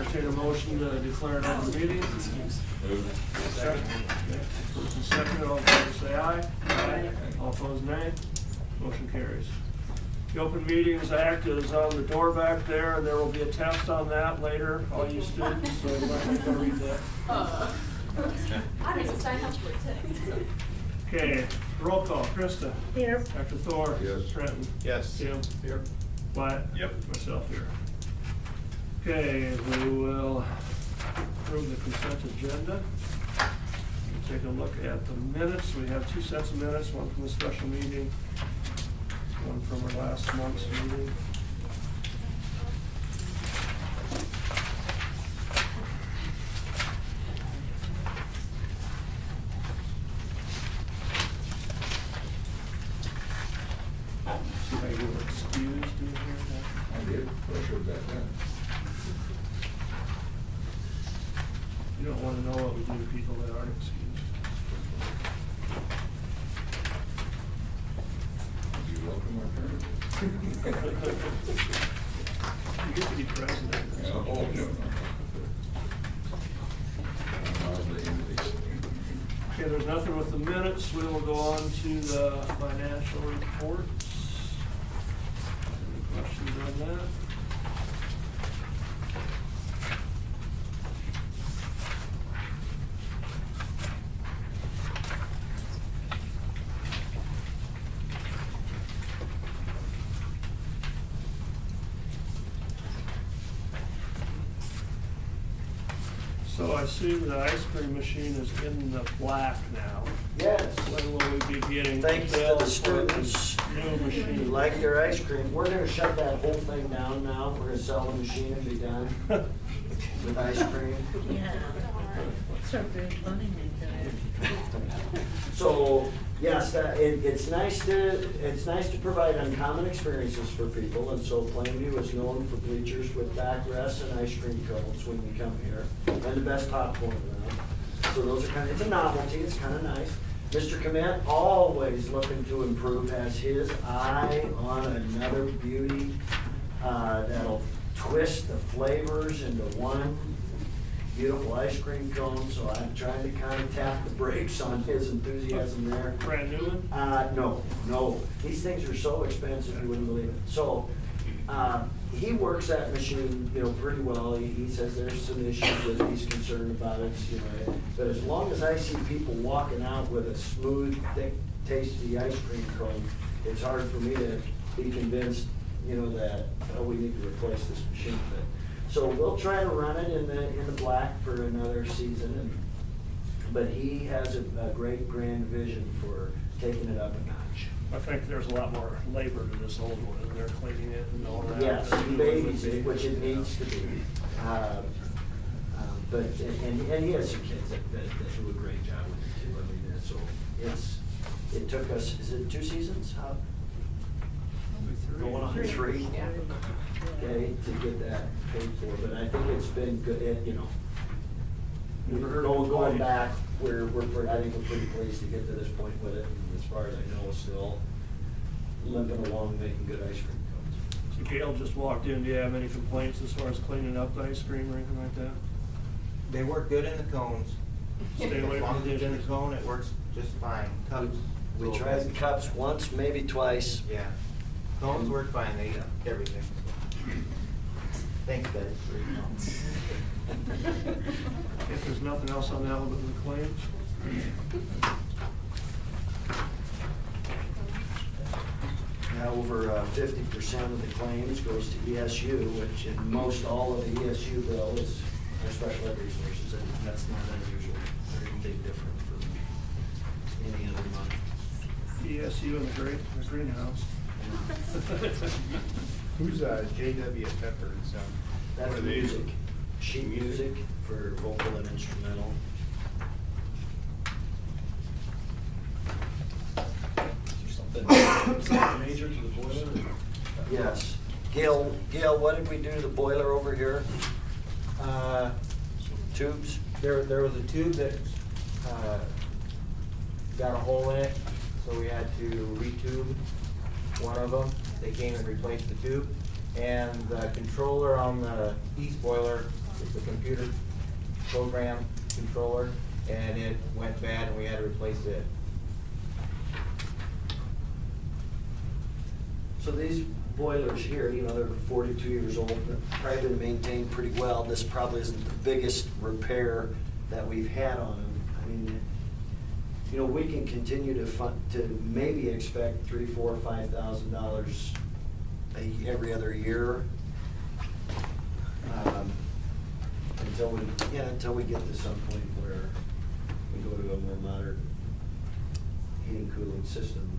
entertain a motion to declare an open meeting. Second. First and second, all in favor say aye. Aye. All opposed, nay. Motion carries. The Open Meetings Act is on the door back there, and there will be a test on that later, all you students, so you might want to read that. I didn't even sign up for it. Okay, roll call. Krista. Here. Dr. Thor. Yes. Trenton. Yes. Tim. Here. Wyatt. Yep. Myself here. Okay, we will approve the consent agenda. Take a look at the minutes. We have two sets of minutes, one from the special meeting, one from our last month's meeting. See how you were excused in here? I did, but I showed back then. You don't want to know what we do to people that aren't excused. You're welcome, our parents. You get to be president. Oh, no. I'm mildly envious. Okay, there's nothing with the minutes. We will go on to the financial reports. Any questions on that? So I assume the ice cream machine is in the black now. Yes. When will we be getting Thanks to the bills for students the new who machine? like their ice cream. We're gonna shut that whole thing down now. We're gonna sell the machine and be done with ice cream. Yeah. So good, funny So, yes, it's nice to provide uncommon experiences for people, and so Plainview is known for bleachers with backrests and ice cream cones when you come here, and the best popcorn around. So those are it's a novelty, it's kinda nice. Mr. Commit, always looking to improve, has his eye on another beauty, that'll twist the flavors into one beautiful ice cream cone, so I'm trying to kind of tap the brakes on his enthusiasm there. Brand new one? No. These things are so expensive, you wouldn't believe it. So, he works that machine, pretty well. He says there's some issues that he's concerned about it, But as long as I see people walking out with a smooth, thick, tasty ice cream cone, it's hard for me to be convinced, that, we need to replace this machine. So we'll try to run it in the black for another season, but he has a great grand vision for taking it up a notch. I think there's a lot more labor to this old one, and they're cleaning it and all that. Yes, he babies it, which it needs to be. But he has some kids that do a great job with it too. I mean, so it took us, is it 2 seasons? Going on 3. Okay, to get that paid for, but I think it's been good, Never heard of going complaint. back, I think we're pretty pleased to get to this point with it, and as far as I know, still limping along, making good ice cream cones. So Gail just walked in. Do you have any complaints as far as cleaning up the ice cream or anything like that? They work good in the cones. Stay away As long from as it's in the ditches. cone, it works just fine. Cups. We little tried bit. cups once, maybe twice. Yeah. Cones work fine, they eat everything. Thanks, guys, for your help. If there's nothing else on that one but the claims. Now, over 50% of the claims goes to ESU, which in most all of the ESU bill is our special ed resources, and that's not unusual, or anything different from any other month. ESU and the greenhouse. Who's JW at Pepper and Son? That's What are they? music, sheet music for vocal and instrumental. Something major to the boiler? Yes. Gail, what did we do to the boiler over here? Tubes? There was a tube that, got a hole in it, so we had to retube one of them. They came and replaced the tube. And the controller on the east boiler It's a computer program controller, and it went bad and we had to replace it. So these boilers here, you know, they're 42 years old, but probably been maintained pretty well. This probably isn't the biggest repair that we've had on them. I mean, you know, we can continue to maybe expect $3,000, $4,000, $5,000 every other year. Until we get to some point where we go to a more modern heating, cooling system.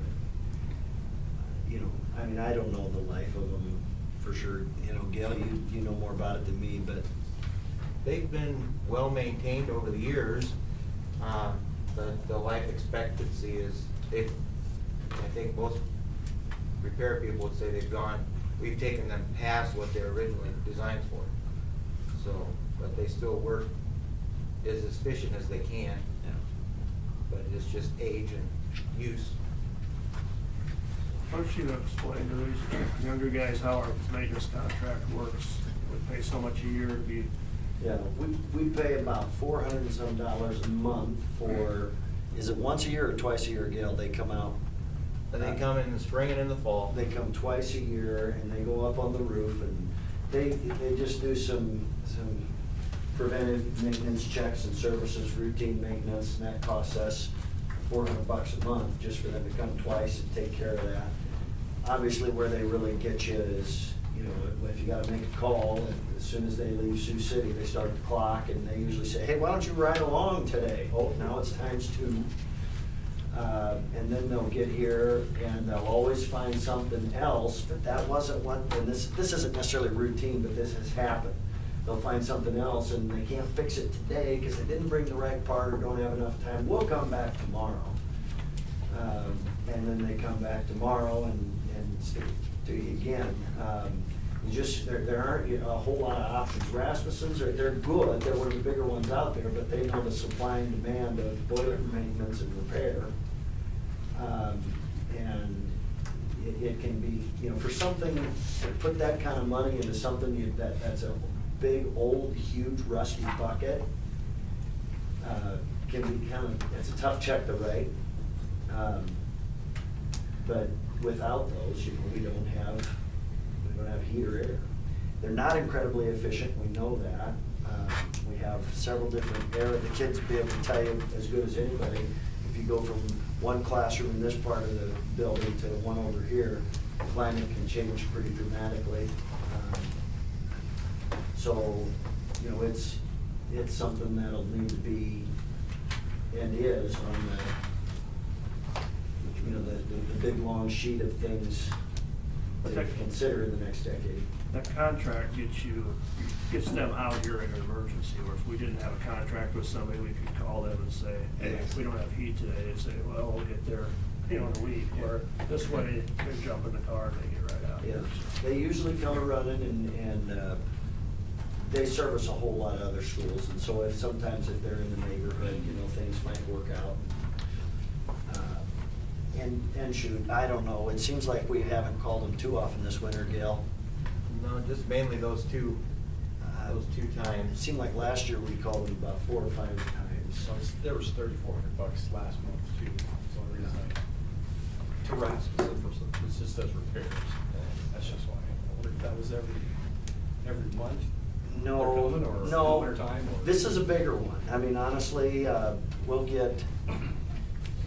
You know, I mean, I don't know the life of them for sure. You know, Gail, you know more about it than me, but They've been well maintained over the years. The life expectancy is, I think most repair people would say we've taken them past what they were originally designed for. So, but they still work as efficient as they can. yeah. But it's just age and use. Why don't you explain to these younger guys how our maintenance contract works? We pay so much a year to be, Yeah, we pay about $400 and some a month for, is it once a year or twice a year, Gail? They come out? And they come in the spring and in the fall. They come twice a year and they go up on the roof and they just do some preventive maintenance checks and services, routine maintenance, and that costs us $400 a month just for them to come twice and take care of that. Obviously, where they really get you is, you know, if you gotta make a call, and as soon as they leave Sioux City, they start the clock and they usually say, hey, why don't you ride along today? Oh, now it's ×2. And then they'll get here and they'll always find something else, but that wasn't what, and this isn't necessarily routine, but this has happened. They'll find something else and they can't fix it today because they didn't bring the right part or don't have enough time. We'll come back tomorrow. And then they come back tomorrow and stick to you again. There aren't a whole lot of options. Rasmussen's, they're good, they're one of the bigger ones out there, but they know the supply and demand of boiler maintenance and repair. And it can be, you know, for something, to put that kind of money into something that's a big, old, huge, rusty bucket, can be it's a tough check to write. But without those, you know, we don't have heat or air. They're not incredibly efficient, we know that. We have several different the kids will be able to tell you as good as anybody. If you go from one classroom in this part of the building to one over here, the climate can change pretty dramatically. So, you know, it's something that'll need to be, and is on the, you know, the big long sheet of things to consider in the next decade. that contract gets them out here in an emergency, or if we didn't have a contract with somebody, we could call them and say, hey, if we don't have heat today, they'd say, well, we'll get there, you know, in a week, or this way, they jump in the car and they get right out. Yeah, they usually come running and they service a whole lot of other schools, and so sometimes if they're in the neighborhood, you know, things might work out. And shoot, I don't know, it seems like we haven't called them too often this winter, Gail. No, just mainly those two It times. seemed like last year we called them about 4 or 5 times. So there was $3,400 last month too, so the reason to Rasmussen, it just says repairs, that's just why. I wonder if that was every month? They're coming, or in the winter time, or? This is a bigger one. I mean, honestly, we'll get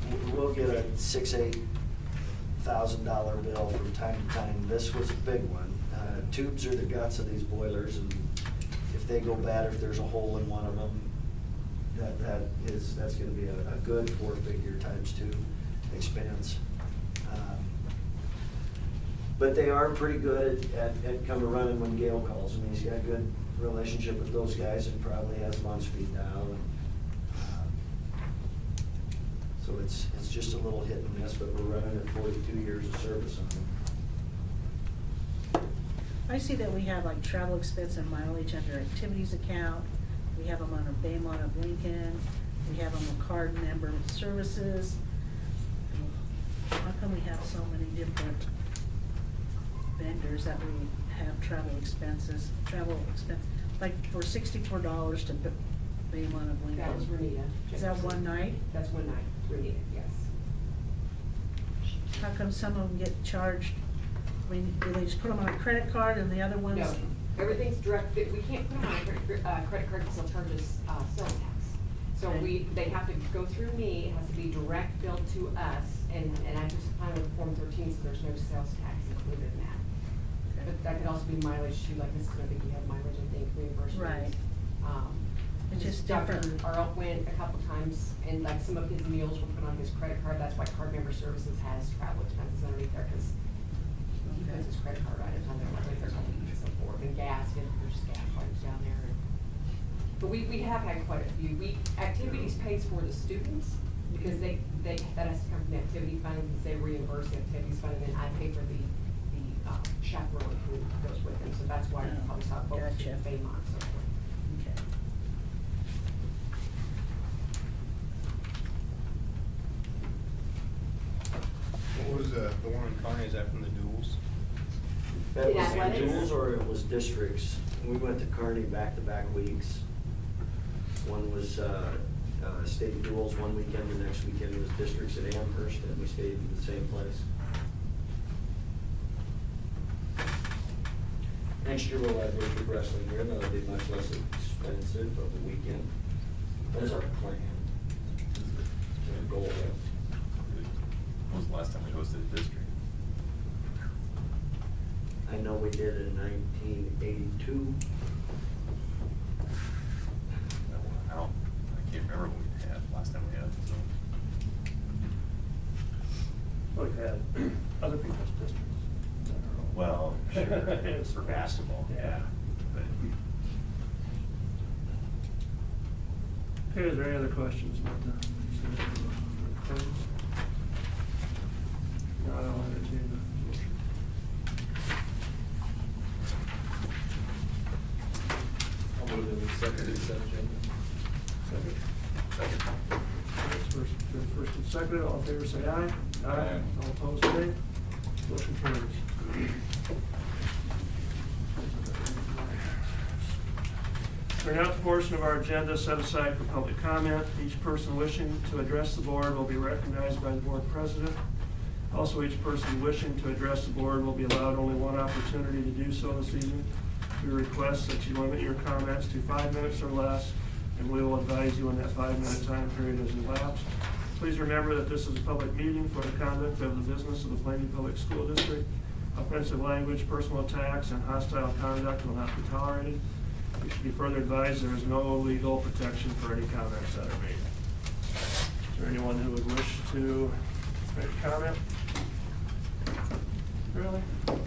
a $6,000–8,000 bill from time to time. This was a big one. Tubes are the guts of these boilers, and if they go bad, if there's a hole in one of them, that's gonna be a good 4-figure ×2 expense. But they are pretty good at coming running when Gail calls. I mean, he's got a good relationship with those guys and probably has them on speed dial. And, so it's just a little hit and miss, but we're running at 42 years of service on them. I see that we have like travel expense and mileage under activities account. We have them under Baymont of Lincoln. We have them on card member services. How come we have so many different vendors that we have travel expense? like for $64 to Baymont of Lincoln? That was Renita. Is that one night? That's one night, Renita, yes. How come some of them get charged, I mean, do they just put them on a credit card and the other ones? No, everything's direct, we can't put them on a credit card because they'll charge us, sales tax. So Okay. they have to go through me, it has to be direct billed to us, and I just signed with Form 13, so there's no sales tax included in that. But that could also be mileage too, like this is gonna be, we have mileage, I think, reimbursement. Right. It's just Dr. different. Arlt went a couple times, and like some of his meals were put on his credit card, that's why Card Member Services has travel expenses underneath there, because he puts his credit card items on there, like there's all and so forth, and gas, you know, there's just gas items down there. But we have had quite a few. Activities pays for the students, because that has to come from the activity fund, because they reimburse the activities fund, and then I pay for the chaperone who goes with them, so that's why you Oh, probably saw both gotcha. Baymont and so forth. Okay. What was the one in Kearney, is that from the duels? That In was athletics? duals or it was districts? We went to Kearney back-to-back weeks. One was, state duels one weekend, the next weekend was districts at Amherst, and we stayed in the same place. Next year we'll have district wrestling here, that'll be much less expensive of the weekend. That's our plan. That's our goal. When was the last time we hosted a district? I know we did in 1982. I can't remember what we had, last time we had, so. We've had other people's districts. Well, sure, for basketball, yeah. But Okay, is there any other questions about the claims? No, I'll entertain a motion. I'll move that we accept the consent agenda. Second. Second. First and second, all in favor say aye. Aye. All opposed, nay. Motion carries. We're now at the portion of our agenda set aside for public comment. Each person wishing to address the board will be recognized by the board president. Also, each person wishing to address the board will be allowed only one opportunity to do so this evening. We request that you limit your comments to 5 minutes or less, and we will advise you when that 5-minute time period has elapsed. Please remember that this is a public meeting for the conduct of the business of the Plainview Public School District. Offensive language, personal attacks, and hostile conduct will not be tolerated. You should be further advised there is no legal protection for any comments that are made. Is there anyone who would wish to make a comment? Really? All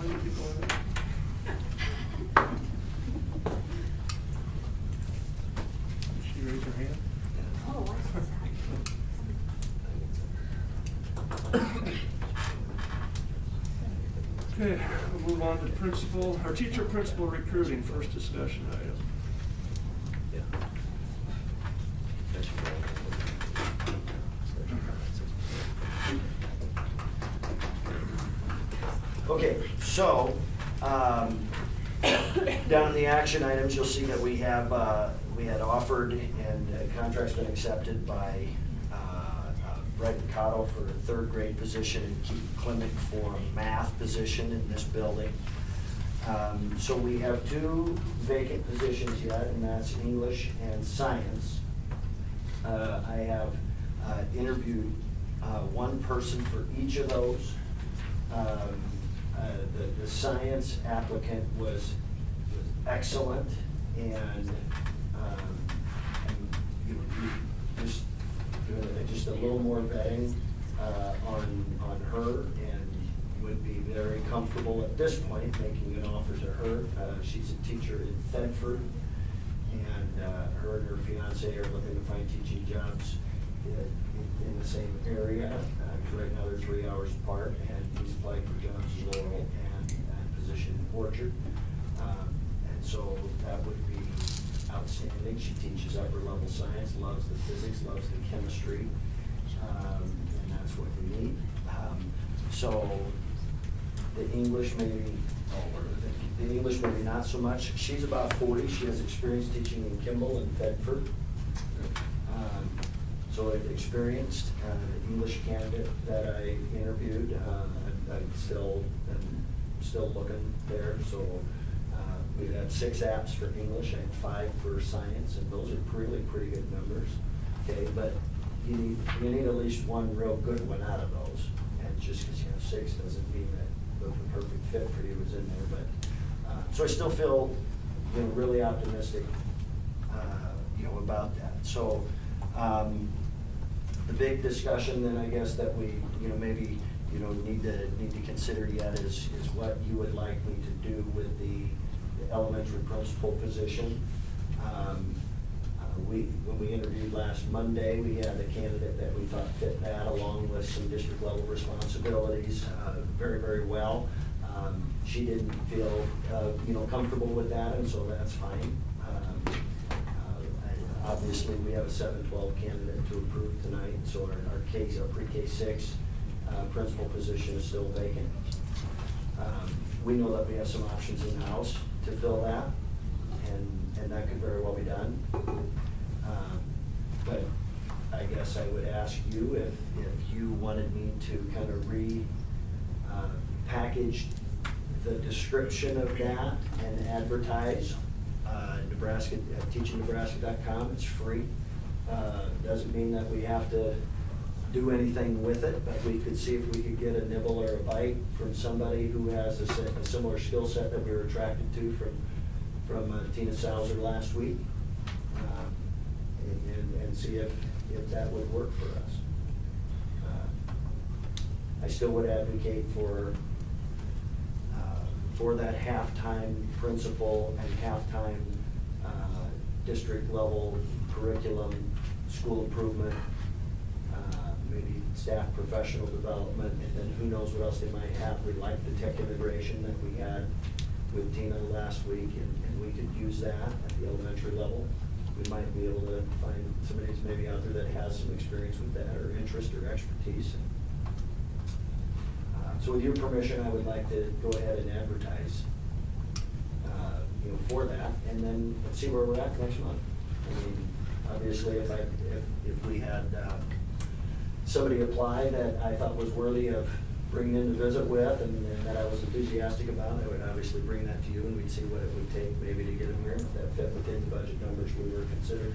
you people in there? Did she raise her hand? Oh, I see. Okay, we'll move on to principal, or teacher principal recruiting, first discussion item. Yeah. Okay, so, down in the action items, you'll see that we have, we had offered and a contract's been accepted by Brett Cotto for a third grade position and Keith Clemick for a math position in this building. So we have 2 vacant positions yet, and that's English and science. I have interviewed one person for each of those. The science applicant was excellent, and you know, just a little more vetting on her, and would be very comfortable at this point making an offer to her. She's a teacher in Thetford, and her and her fiance are looking to find teaching jobs in the same area. Because right now they're 3 hours apart, and he's applied for jobs in Laurel and a position in Orchard. And so that would be outstanding. She teaches upper level science, loves the physics, loves the chemistry, and that's what we need. So the English maybe, the English maybe not so much. She's about 40, she has experience teaching in Kimball and Bedford. So experienced English candidate that I interviewed. I'm still looking there, so we've had 6 apps for English and 5 for science, and those are really pretty good numbers. Okay, but you need at least one real good one out of those, and just because you have 6 doesn't mean that the perfect fit for you is in there. But so I still feel really optimistic about that. So the big discussion then, I guess, that we maybe need to consider yet is what you would like me to do with the elementary principal position. When we interviewed last Monday, we had a candidate that we thought fit that, along with some district level responsibilities very, very well. She didn't feel comfortable with that, and so that's fine. Obviously, we have a 7-12 candidate to approve tonight, so our pre-K 6 principal position is still vacant. We know that we have some options in-house to fill that, and that could very well be done. But I guess I would ask you if you wanted me to kind of package the description of that and advertise. teachingnebraska.com, it's free. Doesn't mean that we have to do anything with it, but we could see if we could get a nibble or a bite from somebody who has a similar skill set that we were attracted to from Tina Sauser last week, and see if that would work for us. I still would advocate for that half-time principal and half-time district level curriculum, school improvement, maybe staff professional development, and then who knows what else they might have. We like the tech integration that we had with Tina last week, and we could use that at the elementary level. We might be able to find somebody who's maybe out there that has some experience with that, or interest or expertise. So with your permission, I would like to go ahead and advertise for that, and then let's see where we're at next month. I mean, obviously, if we had somebody apply that I thought was worthy of bringing in to visit with, and that I was enthusiastic about, I would obviously bring that to you, and we'd see what it would take maybe to get them here, if that fit within the budget numbers we were considering.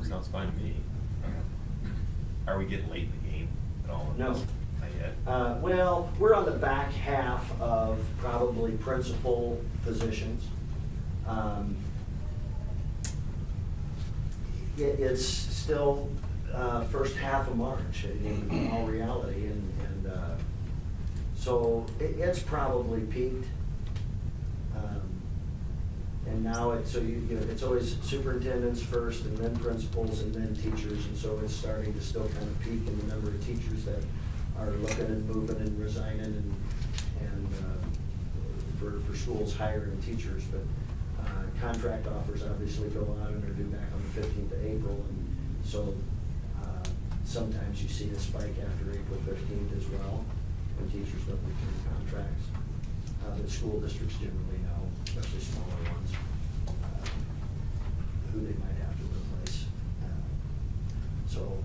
Sounds fine to me. Are we getting late in the game at all? No. Not yet? Well, we're on the back half of probably principal positions. It's still first half of March in all reality, and so it's probably peaked. And now it's always superintendents first, and then principals, and then teachers, and so it's starting to still kind of peak in the number of teachers that are looking and moving and resigning, and for schools hiring teachers. But contract offers obviously go out and are due back on the 15th of April, and so sometimes you see a spike after April 15th as well, when teachers don't return contracts. The school districts generally know, especially smaller ones, who they might have to replace.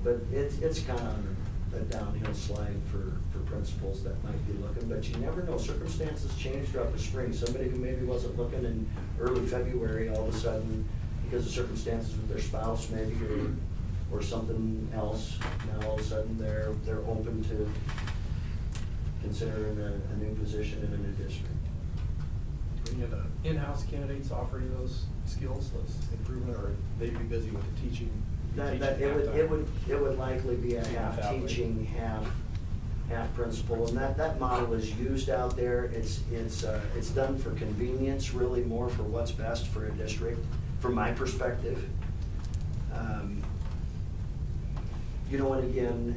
But it's kind of on a downhill slide for principals that might be looking, but you never know. Circumstances change throughout the spring. Somebody who maybe wasn't looking in early February, all of a sudden, because of circumstances with their spouse maybe, or something else, now all of a sudden they're open to considering a new position in a new district. Any of the in-house candidates offer you those skills, those improvement, or they'd be busy with the teaching? It would likely be a half Half teaching, half principal, and that model is used out there. It's done for convenience, really more for what's best for a district, from my perspective. And again,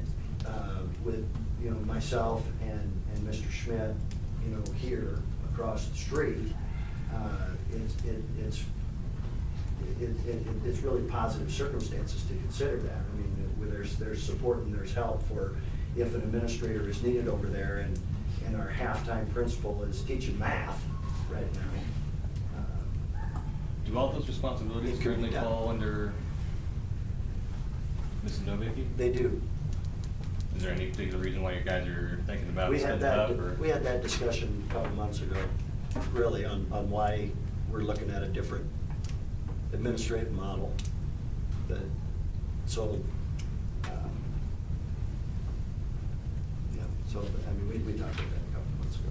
with myself and Mr. Schmidt, here across the street, it's really positive circumstances to consider that. I mean, with there's support and there's help for if an administrator is needed over there, and our half-time principal is teaching math right now. Do all those responsibilities It could currently be done. fall under Mrs. Novicki? They do. Is there any particular reason why you guys are thinking about We setting had it up, that, or? we had that discussion a couple months ago, really, on why we're looking at a different administrative model. But, so, yeah, so, I mean, we talked about that a couple months ago.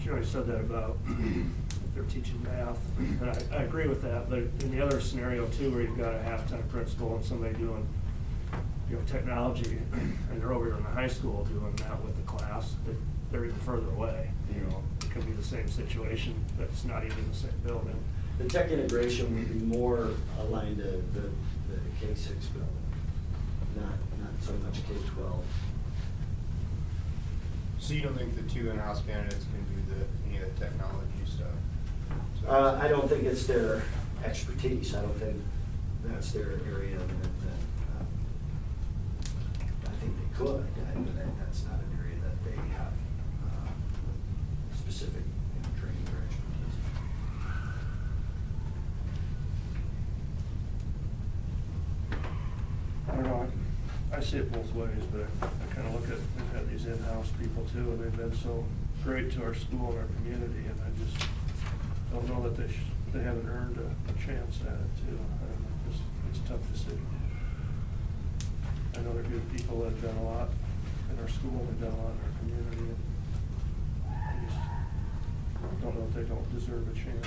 She already said that about if they're teaching math, and I agree with that, but in the other scenario too, where you've got a half-time principal and somebody doing, you know, technology, and they're over here in the high school doing that with the class, they're even further away, you know, it could be the same situation, but it's not even the same building. The tech integration would be more aligned to the K-6 building, not so much K-12. So you don't think the two in-house candidates can do any of the technology stuff? So- I don't think it's their expertise, I don't think that's their area I think they could, but that's not an area that they have specific, you know, training or expertise. I don't know, I see it both ways, but I kind of look at, we've had these in-house people too, and they've been so great to our school and our community, and I just don't know that they haven't earned a chance at it too. I don't know, it's a tough decision. I know they're good people that have done a lot in our school, they've done a lot in our community, and I just don't know if they don't deserve a chance.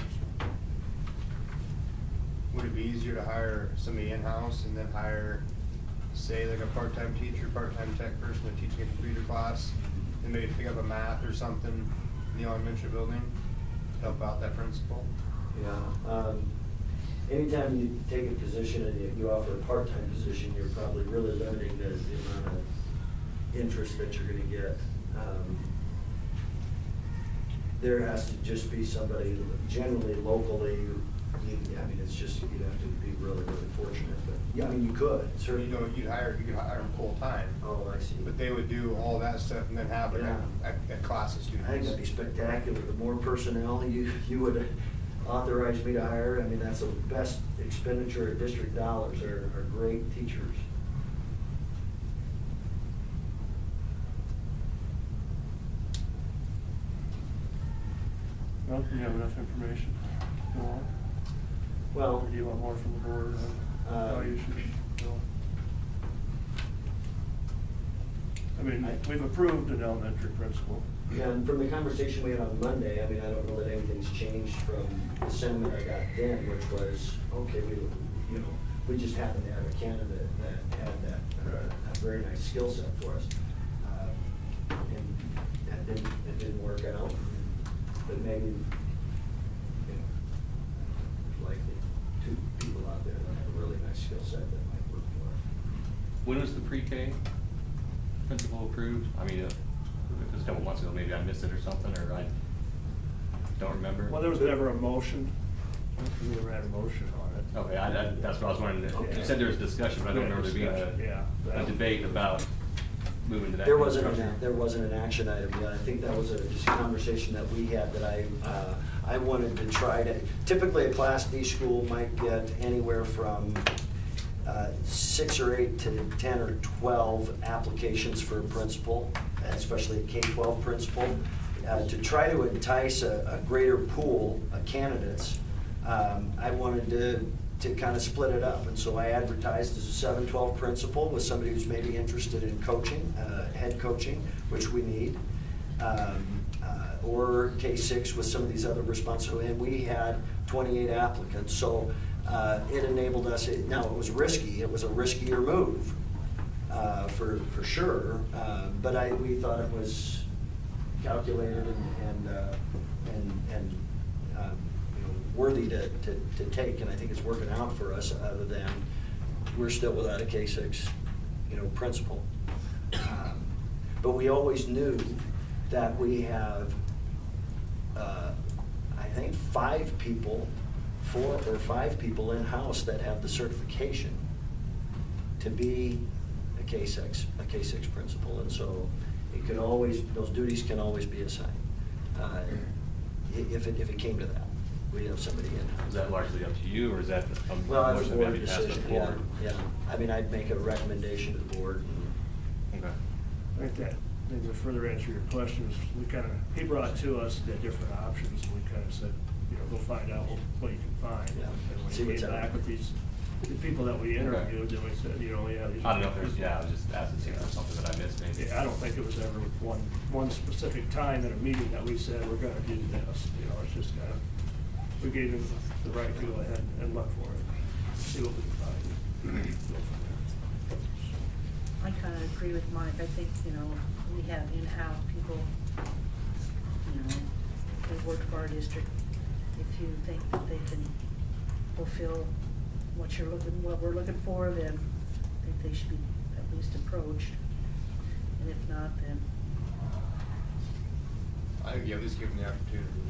Would it be easier to hire somebody in-house and then hire, say, like a part-time teacher, part-time tech person to teach a computer class, and maybe pick up a math or something in the elementary building to help out that principal? Yeah, anytime you take a position and you offer a part-time position, you're probably really limiting the amount of interest that you're gonna get. There has to just be somebody generally locally, I mean, it's just, you'd have to be really, really fortunate, but, yeah, I mean, you could, So certainly. you know, you could hire them full-time. Oh, I see. But they would do all that stuff and then have like a class of students. I think that'd be spectacular. The more personnel you would authorize me to hire, I mean, that's the best expenditure of district dollars, are great teachers. Well, do you have enough information? Go on. Well, Or do you want more from the board on how you should go? I mean, we've approved an elementary principal. yeah, and from the conversation we had on Monday, I mean, I don't know that anything's changed from the sentiment I got then, which was, okay, we just happened to have a candidate that had a very nice skill set for us. And it didn't work out, but maybe, there's likely two people out there that have a really nice skill set that might work for us. When was the pre-K principal approved? I mean, if it was a couple months ago, maybe I missed it or something, or I don't remember. Well, there was never a motion. I don't think we ever had a motion on it. Okay, that's what I was wondering. Okay. You said there was discussion, but I don't remember there being Yeah. a debate about moving to that. There kind of wasn't, structure. there wasn't an action item, yeah, I think that was just a conversation that we had that I wanted to try to, typically a Class D school might get anywhere from 6 or 8 to 10 or 12 applications for a principal, especially a K-12 principal. To try to entice a greater pool of candidates, I wanted to kind of split it up. And so I advertised as a 7-12 principal with somebody who's maybe interested in coaching, head coaching, which we need, or K-6 with some of these other responsibilities. And we had 28 applicants. So it enabled us, now it was risky, it was a riskier move for sure, but we thought it was calculated and worthy to take, and I think it's working out for us, other than we're still without a K-6, principal. But we always knew that we have, I think 4 or 5 people in-house that have the certification to be K-6 principal, and so it can always, those duties can always be assigned. If it came to that, we have somebody in. Is that largely up to you, or is that a Well, that's a motion that board be passed to the decision, yeah, board? yeah. I mean, I'd make a recommendation to the board. Okay. I think that, maybe to further answer your questions, he brought to us the different options, and we kind of said, go find out what you can find. Yeah. And when See he what's came out back there. with the people that we interviewed, then we said, these are. I don't know if there's, I was just asking, see if there's something that I missed maybe. Yeah, I don't think it was ever one specific time in a meeting that we said, we're gonna do this, it's just kind of, we gave him the right to go ahead and look for it, see what we can find. Go from there. I kind of agree with Mike. I think, we have in-house people, that work for our district. If you think that they can fulfill what we're looking for, then I think they should be at least approached. And if not, then. I think you at least give them the opportunity.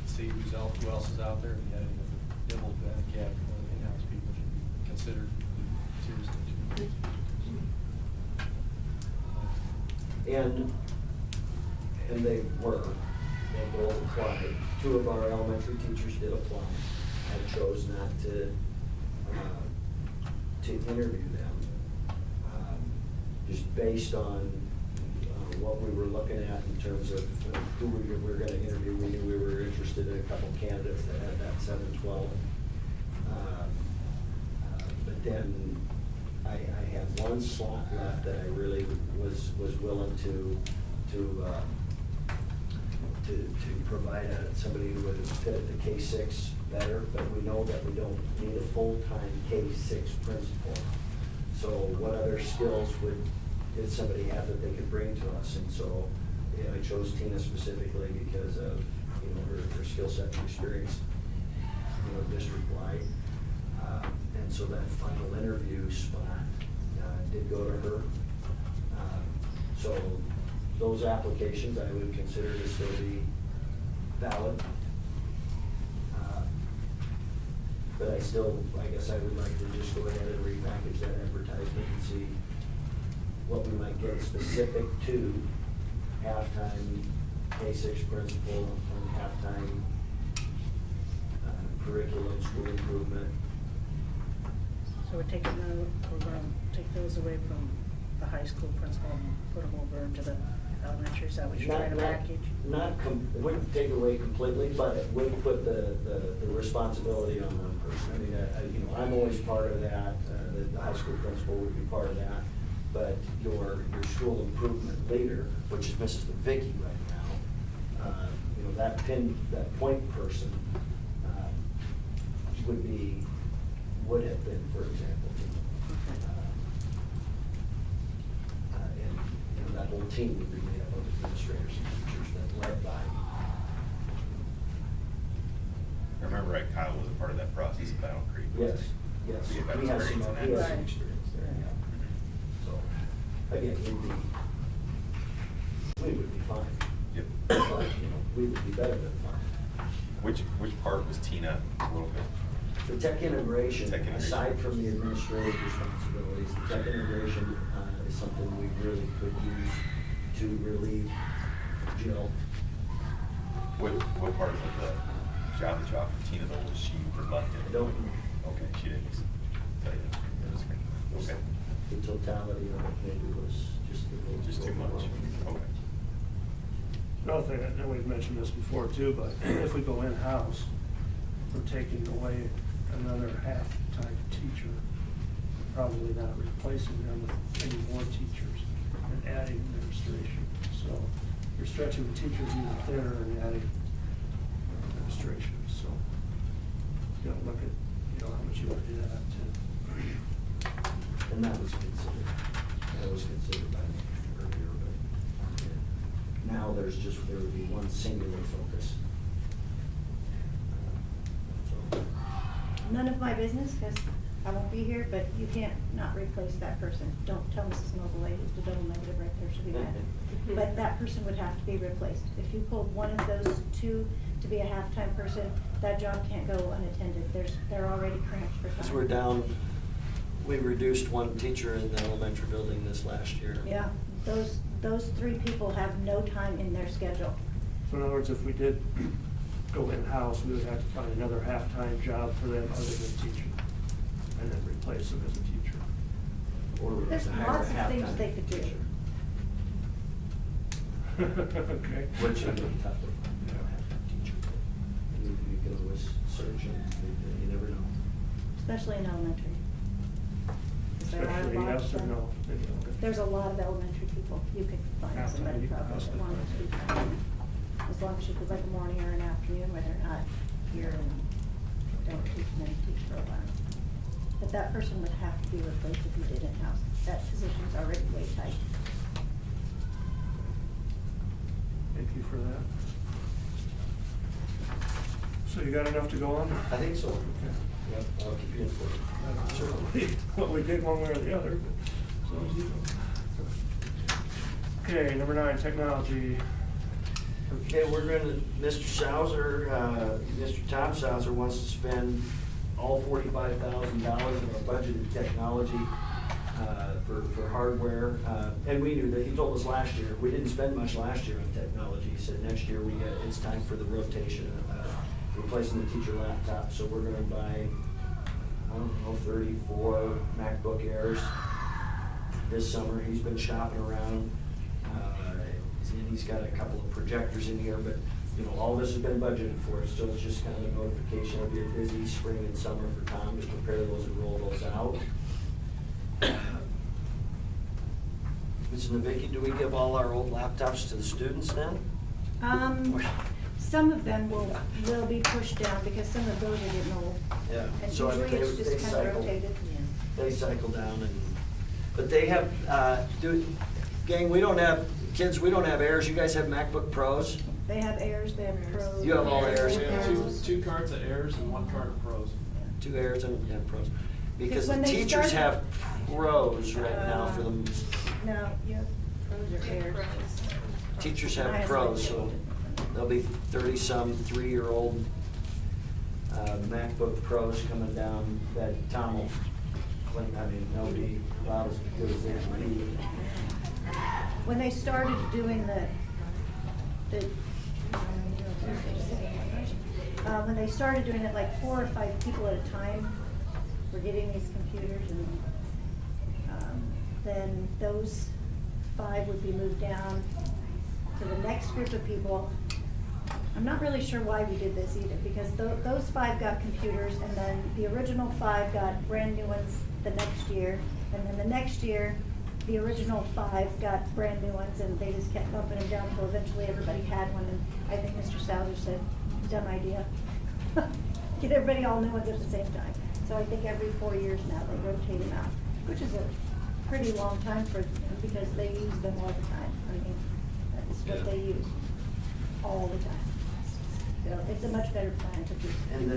See who else is out there, and yeah, if it will gap, in-house people should be considered seriously too. And they both applied. 2 of our elementary teachers did apply. I chose not to interview them, just based on what we were looking at in terms of who we were gonna interview. We knew we were interested in a couple candidates that had that 7-12. But then I had one slot left that I really was willing to provide somebody who would fit at the K-6 better, but we know that we don't need a full-time K-6 principal. So what other skills did somebody have that they could bring to us? And so I chose Tina specifically because of her skill set and experience district-wide. And so that final interview spot did go to her. So those applications I would consider to still be valid. But I guess I would like to just go ahead and repackage that advertisement and see what we might get specific to halftime K-6 principal and halftime curriculum, school improvement. So we're gonna take those away from the high school principal and put them over into the elementary. Is that what you're trying to package? It wouldn't take it away completely, but it would put the responsibility on one person. I mean, I'm always part of that. The high school principal would be part of that. But your school improvement leader, which is Mrs. Vicky right now, that point person would have been, for example, and that whole team would be made up of administrators and teachers that led by. I remember Kyle was a part of that process at Battle Creek. Yes. So you have He has experience some in that. experience there, yeah. So, again, we would be fine. Yep. But, we would be better than fine. Which part was Tina a little bit? The tech integration, Tech integration. aside from the administrative responsibilities, the tech integration is something we really could use to relieve Jill. What part of the job that you offered Tina though was she reluctant? I don't- Okay, she didn't tell you that. That's great. Okay. The totality of it maybe was just a little. Just too much. overwhelming. Okay. Another thing, and we've mentioned this before too, but if we go in-house, we're taking away another half-time teacher, probably not replacing them with any more teachers and adding administration. So you're stretching the teachers even thinner and adding administration, so you gotta look at, how much you want to do that too. And that was considered by me earlier, but now there would be one singular focus. So, None of my business, because I won't be here, but you can't not replace that person. Don't tell Mrs. Noble lady, it's a double negative right there, she'll be mad. But that person would have to be replaced. If you pulled one of those two to be a half-time person, that job can't go unattended. They're already cramped for time. Because we're down, we reduced one teacher in the elementary building this last year. Yeah, those three people have no time in their schedule. So in other words, if we did go in-house, we would have to find another half-time job for them other than teaching, and then replace them as a teacher. Or we There's have to hire a lots of things half-time they could do. teacher, Okay. Which would be tough to find, you know, half-time teacher. You can always search and you never know. Especially in elementary. There are Especially lots yes or of- no. There's a lot of elementary people. You could find Half-time, somebody you could probably possibly that wants to be find. part-time. As long as you could like a morning or an afternoon where they're not here and don't teach and then teach for a while. But that person would have to be replaced if you did in-house. That position's already way tight. Thank you for that. So you got enough to go on? I think so. Okay. Yep, I'll keep you informed. Certainly, what we did one way or the other, but so as you know. Okay, number 9, technology. Okay, we're gonna, Mr. Sauer, Mr. Tom Sauer wants to spend all $45,000 of our budgeted technology for hardware. And we knew that, he told us last year, we didn't spend much last year on technology. He said next year it's time for the rotation, replacing the teacher laptop. So we're gonna buy, I don't know, 34 MacBook Airs this summer. He's been shopping around. And he's got a couple of projectors in here, but, you know, all this has been budgeted for, so it's just kind of a notification. It'll be a busy spring and summer for Tom to prepare those and roll those out. Mrs. Novicki, do we give all our old laptops to the students then? Some of them will be pushed down because some of those are getting old. Yeah. And So usually it's they just kind of cycle. rotated. They cycle down but they have, gang, we don't have Airs, you guys have MacBook Pros? They have Airs, they have Pros. You have all Airs. We have two cards of Airs and one card of Pros. 2 Airs and Pros. Because when the they teachers started- have Pros right now for them. No, you have Pros or Airs. Teachers Mine have is Pros, like so different. there'll be 30-some 3-year-old MacBook Pros coming down that Tom will claim, nobody about as good as they can be. When they started doing when they started doing it, like 4 or 5 people at a time were getting these computers, and then those 5 would be moved down to the next group of people. I'm not really sure why we did this either, because those 5 got computers, and then the original 5 got brand new ones the next year, and then the next year, the original 5 got brand new ones, and they just kept bumping them down until eventually everybody had one, and I think Mr. Sauer said, dumb idea. Get everybody all new ones at the same time. So I think every 4 years now, they rotate them out, which is a pretty long time for them, because they use them all the time. I mean, that's what they use all the time. So it's a much better plan to do. And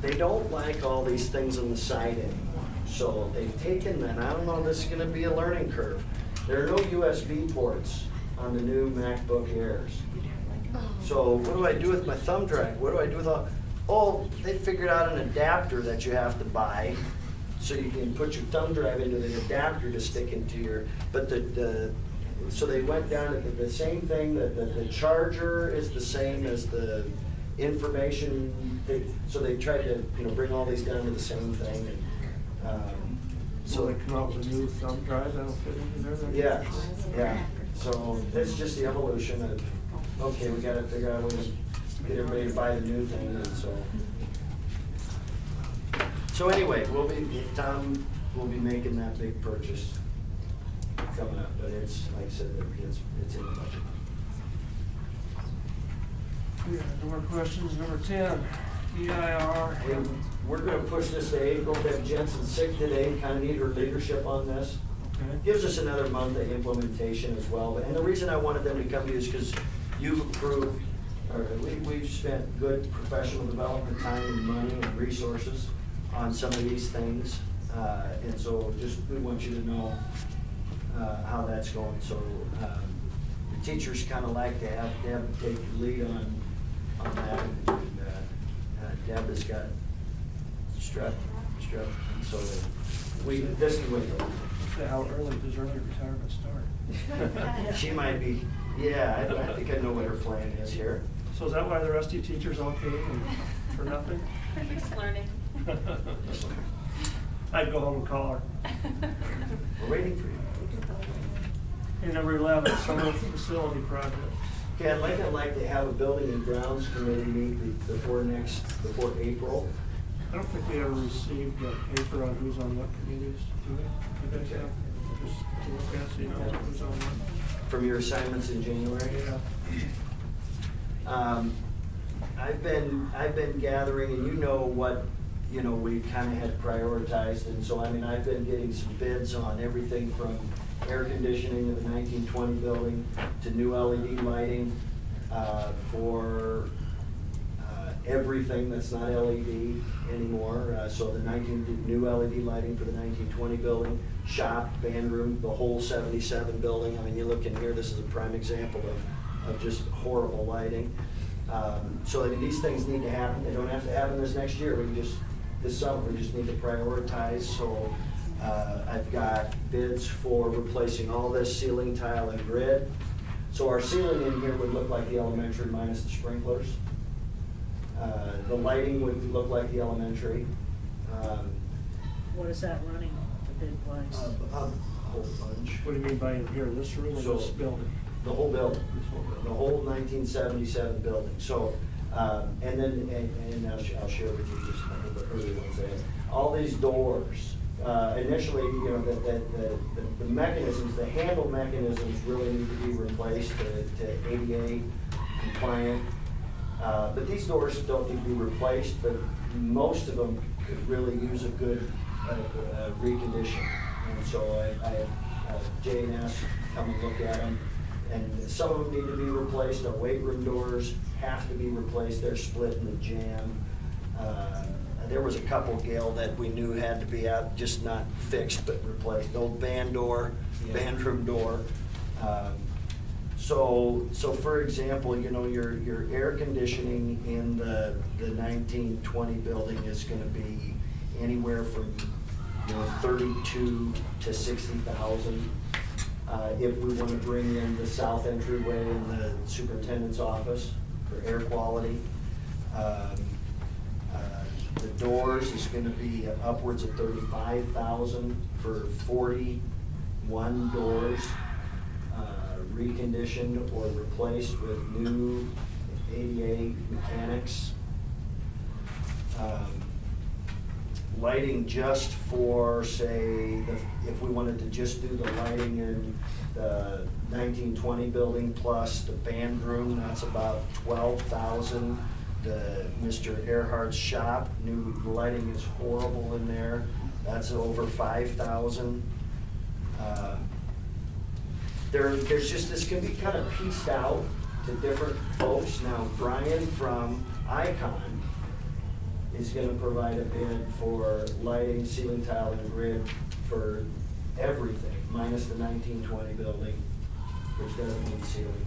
they don't like all these things on the side anymore. So they've taken, and I don't know, this is gonna be a learning curve. There are no USB ports on the new MacBook Airs. So what do I do with my thumb drive? What do I do with they figured out an adapter that you have to buy, so you can put your thumb drive into the adapter to stick into your, so they went down to the same thing, the charger is the same as the information, so they tried to, bring all these down to the same thing. So they come out with a new thumb drive that'll fit into there? Yeah. So it's just the evolution of, okay, we gotta figure out a way to get everybody to buy the new thing, and so anyway, Tom will be making that big purchase coming up, but it's, like I said, it's in the budget. Yeah, no more questions. Number 10, EIR. And we're gonna push this to April. Deb Jensen's sick today, kinda need her leadership on this. Okay. Gives us another month of implementation as well. And the reason I wanted them to come to you is because you've approved, or we've spent good professional development time and money and resources on some of these things. And so just, we want you to know how that's going. So the teachers kind of like to have Deb take the lead on that. And Deb has got strep, and so this is what. Say, how early does early retirement start? She might be, yeah, I think I know what her plan is here. So is that why the rest of you teachers all came and for nothing? Just learning. I'd go home and call her. We're waiting for you. And number 11, summer facility project. Okay, I'd like to have a building and grounds committee meet before April. I don't think we ever received a paper on who's on what committees, do we? You guys have? Just to look at, so you know who's on what. From your assignments in January? Yeah. I've been gathering, and you know what, we kind of had prioritized, and so, I've been getting some bids on everything from air conditioning of the 1920 building to new LED lighting for everything that's not LED anymore. So the new LED lighting for the 1920 building, shop, band room, the whole 77 building. You look in here, this is a prime example of just horrible lighting. So these things need to happen. They don't have to happen this next year. This summer, we just need to prioritize. So I've got bids for replacing all this ceiling tile and grid. So our ceiling in here would look like the elementary minus the sprinklers. The lighting would look like the elementary. What is that running, the bid price? A whole bunch. What do you mean by in here, this room or So- this building? The whole building, the whole 1977 building. So, and I'll share with you just a couple of the early ones there. All these doors, initially, the mechanisms, the handle mechanisms really need to be replaced to ADA compliant. But these doors don't need to be replaced, but most of them could really use a good recondition. And so I had J&S come and look at them. And some of them need to be replaced. Our weight room doors have to be replaced. They're split in the jam. There was a couple, Gail, that we knew had to be out, just not fixed, but replaced. The old band door, band room door. So for example, your air conditioning in the 1920 building is gonna be anywhere from, 32 to 60,000. If we want to bring in the south entryway in the superintendent's office for air quality. The doors is going to be upwards of 35,000 for 41 doors, reconditioned or replaced with new ADA mechanics. Lighting just for, say, if we wanted to just do the lighting in the 1920 building plus the band room, that's about 12,000. The Mr. Earhart's shop, new lighting is horrible in there. That's over 5,000. There's just, this can be kind of pieced out to different folks. Now, Brian from Icon is gonna provide a bid for lighting, ceiling tile, and grid for everything, minus the 1920 building, which doesn't need ceiling.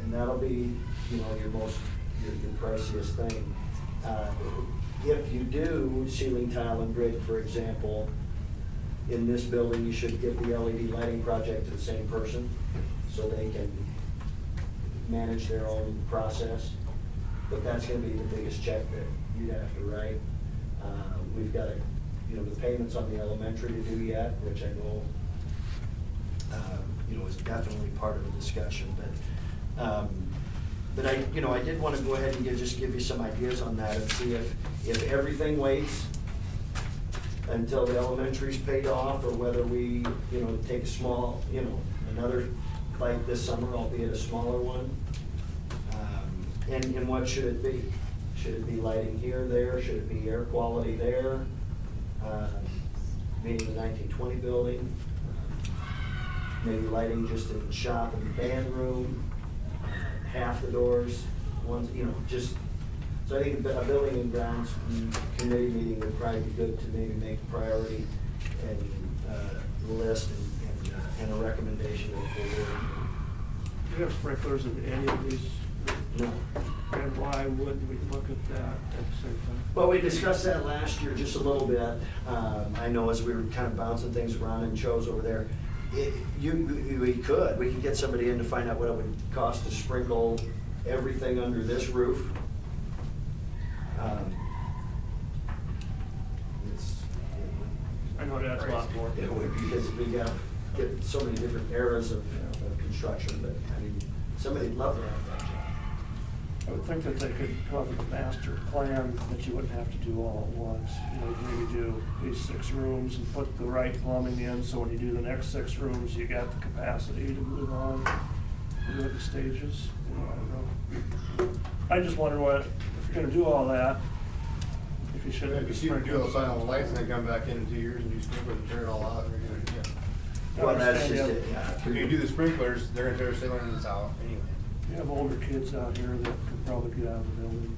And that'll be, your priciest thing. If you do ceiling tile and grid, for example, in this building, you should give the LED lighting project to the same person, so they can manage their own process. But that's gonna be the biggest check that you'd have to write. We've got the payments on the elementary to do yet, which I know, is definitely part of the discussion, but I did wanna go ahead and just give you some ideas on that and see if everything waits until the elementary's paid off, or whether we, take a small, another bite this summer, albeit a smaller one. And what should it be? Should it be lighting here, there? Should it be air quality there? Meaning the 1920 building? Maybe lighting just in the shop and the band room? Half the doors, ones, just, So I think a building and grounds committee meeting would probably be good to maybe make a priority and list and a recommendation of the full board. Do you have sprinklers in any of these? No. And why wouldn't we look at that at the same time? Well, we discussed that last year just a little bit. I know as we were kind of bouncing things around and chose over there, we could get somebody in to find out what it would cost to sprinkle everything under this roof. I know that's a lot more. It would, because we get so many different eras of construction, but I mean, somebody'd love to have that job. I would think that they could cover the master plan, that you wouldn't have to do all at once. You know, maybe do these 6 rooms and put the right plumbing in, so when you do the next 6 rooms, you got the capacity to move on, do it in stages. You know, I don't know. I just wonder what, if you're gonna do all that, if you should have. If you do all silent lights and then come back in 2 years and do sprinklers and turn it all out, and you're gonna, yeah. Well, that's just it, yeah. When you do the sprinklers, they're gonna tear the cylinders out anyway. You have older kids out here that could probably get out of the building.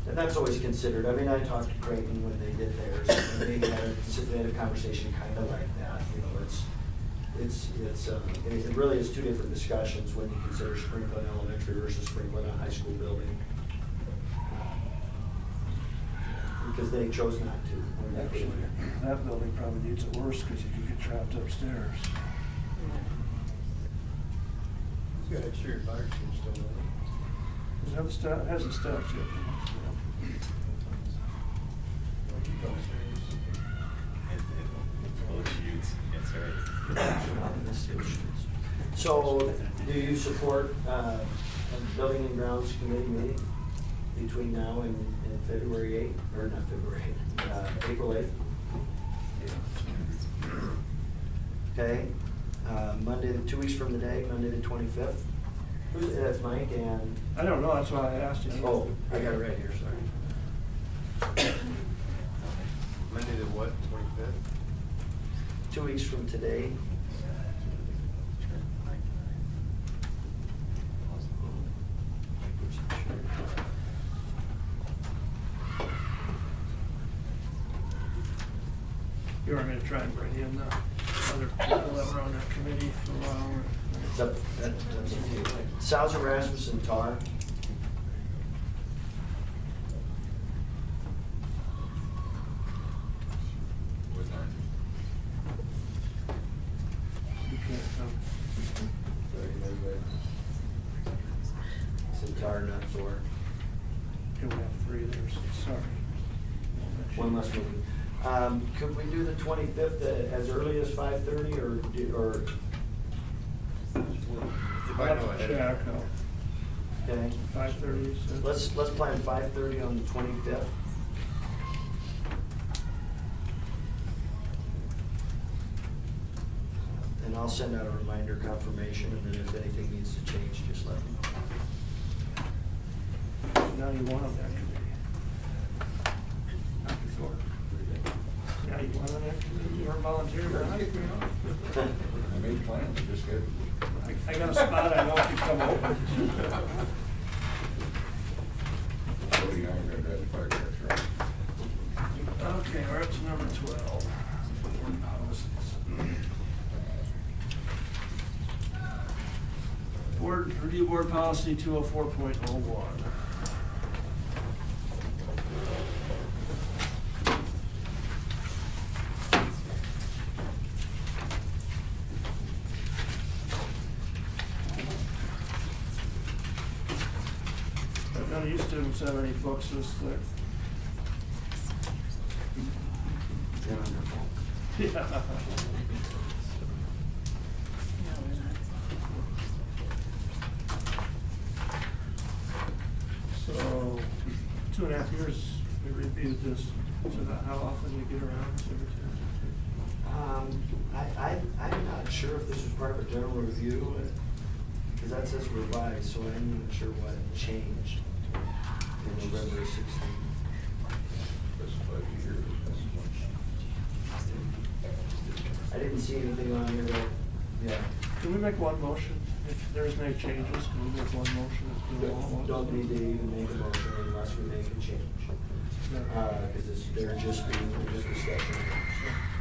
And that's always considered. I mean, I talked to Creighton when they did theirs, and they had a conversation kind of like that, you know, it really is 2 different discussions when you consider sprinkling elementary versus sprinkling a high school building. Because they chose not to. Actually, that building probably needs it worse because you could get trapped upstairs. It's got exterior fire escape still, Does it have the steps? Has the steps yet? Oh, shoots. Yes, sir. So, do you support a building and grounds committee meeting between now and February 8th, or not February 8th, April 8th? Okay, Monday, 2 weeks from today, Monday the 25th. That's Mike and. I don't know, that's why I asked you. Oh, I got it right here, sorry. Monday the what, 25th? 2 weeks from today. You want me to try and bring in the other people that were on that committee for a while? It's up, that's up to you. Sousa, Rasmussen, Tar. You can't come. It's Tar, not Thor. Can we have 3 there, so sorry. One less meeting. Could we do the 25th as early as 5:30 or, If I know ahead. Check, okay? 5:30, so. Let's plan 5:30 on the 25th. And I'll send out a reminder confirmation, and then if anything needs to change, just let me know. Now you want on that committee. Not before. Now you want on that committee, you are volunteering, right? I made plans, just good. I got a spot, I know if you come over. Cody and I are gonna drive the fire trucks, right? Okay, we're up to number 12. Board policies. Review board policy 204.01. None of you students have any books this thick. Yeah. So, 2.5 years we reviewed this, so how often you get around to I'm not sure if this was part of a general review, because that says revised, so I'm not sure what changed in November 16th. Specified years, that's I didn't see anything on here that, yeah. Can we make one motion if there's any changes, can we make one motion? If we want one? Don't need to even make a motion unless we make a change. Cause they're just being, just discussion.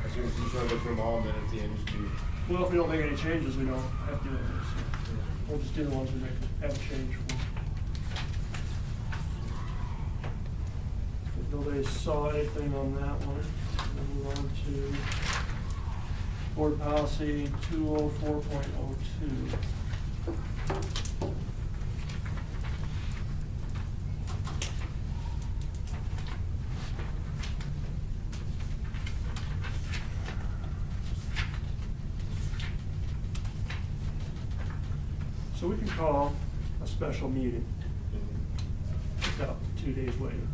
I just want to go through them all, and then at the end, just do. Well, if we don't make any changes, we don't have to do it. So we'll just do the ones we make, have a change for. If nobody saw anything on that one, we'll move on to board policy 204.02. So we can call a special meeting without 2 days waiting.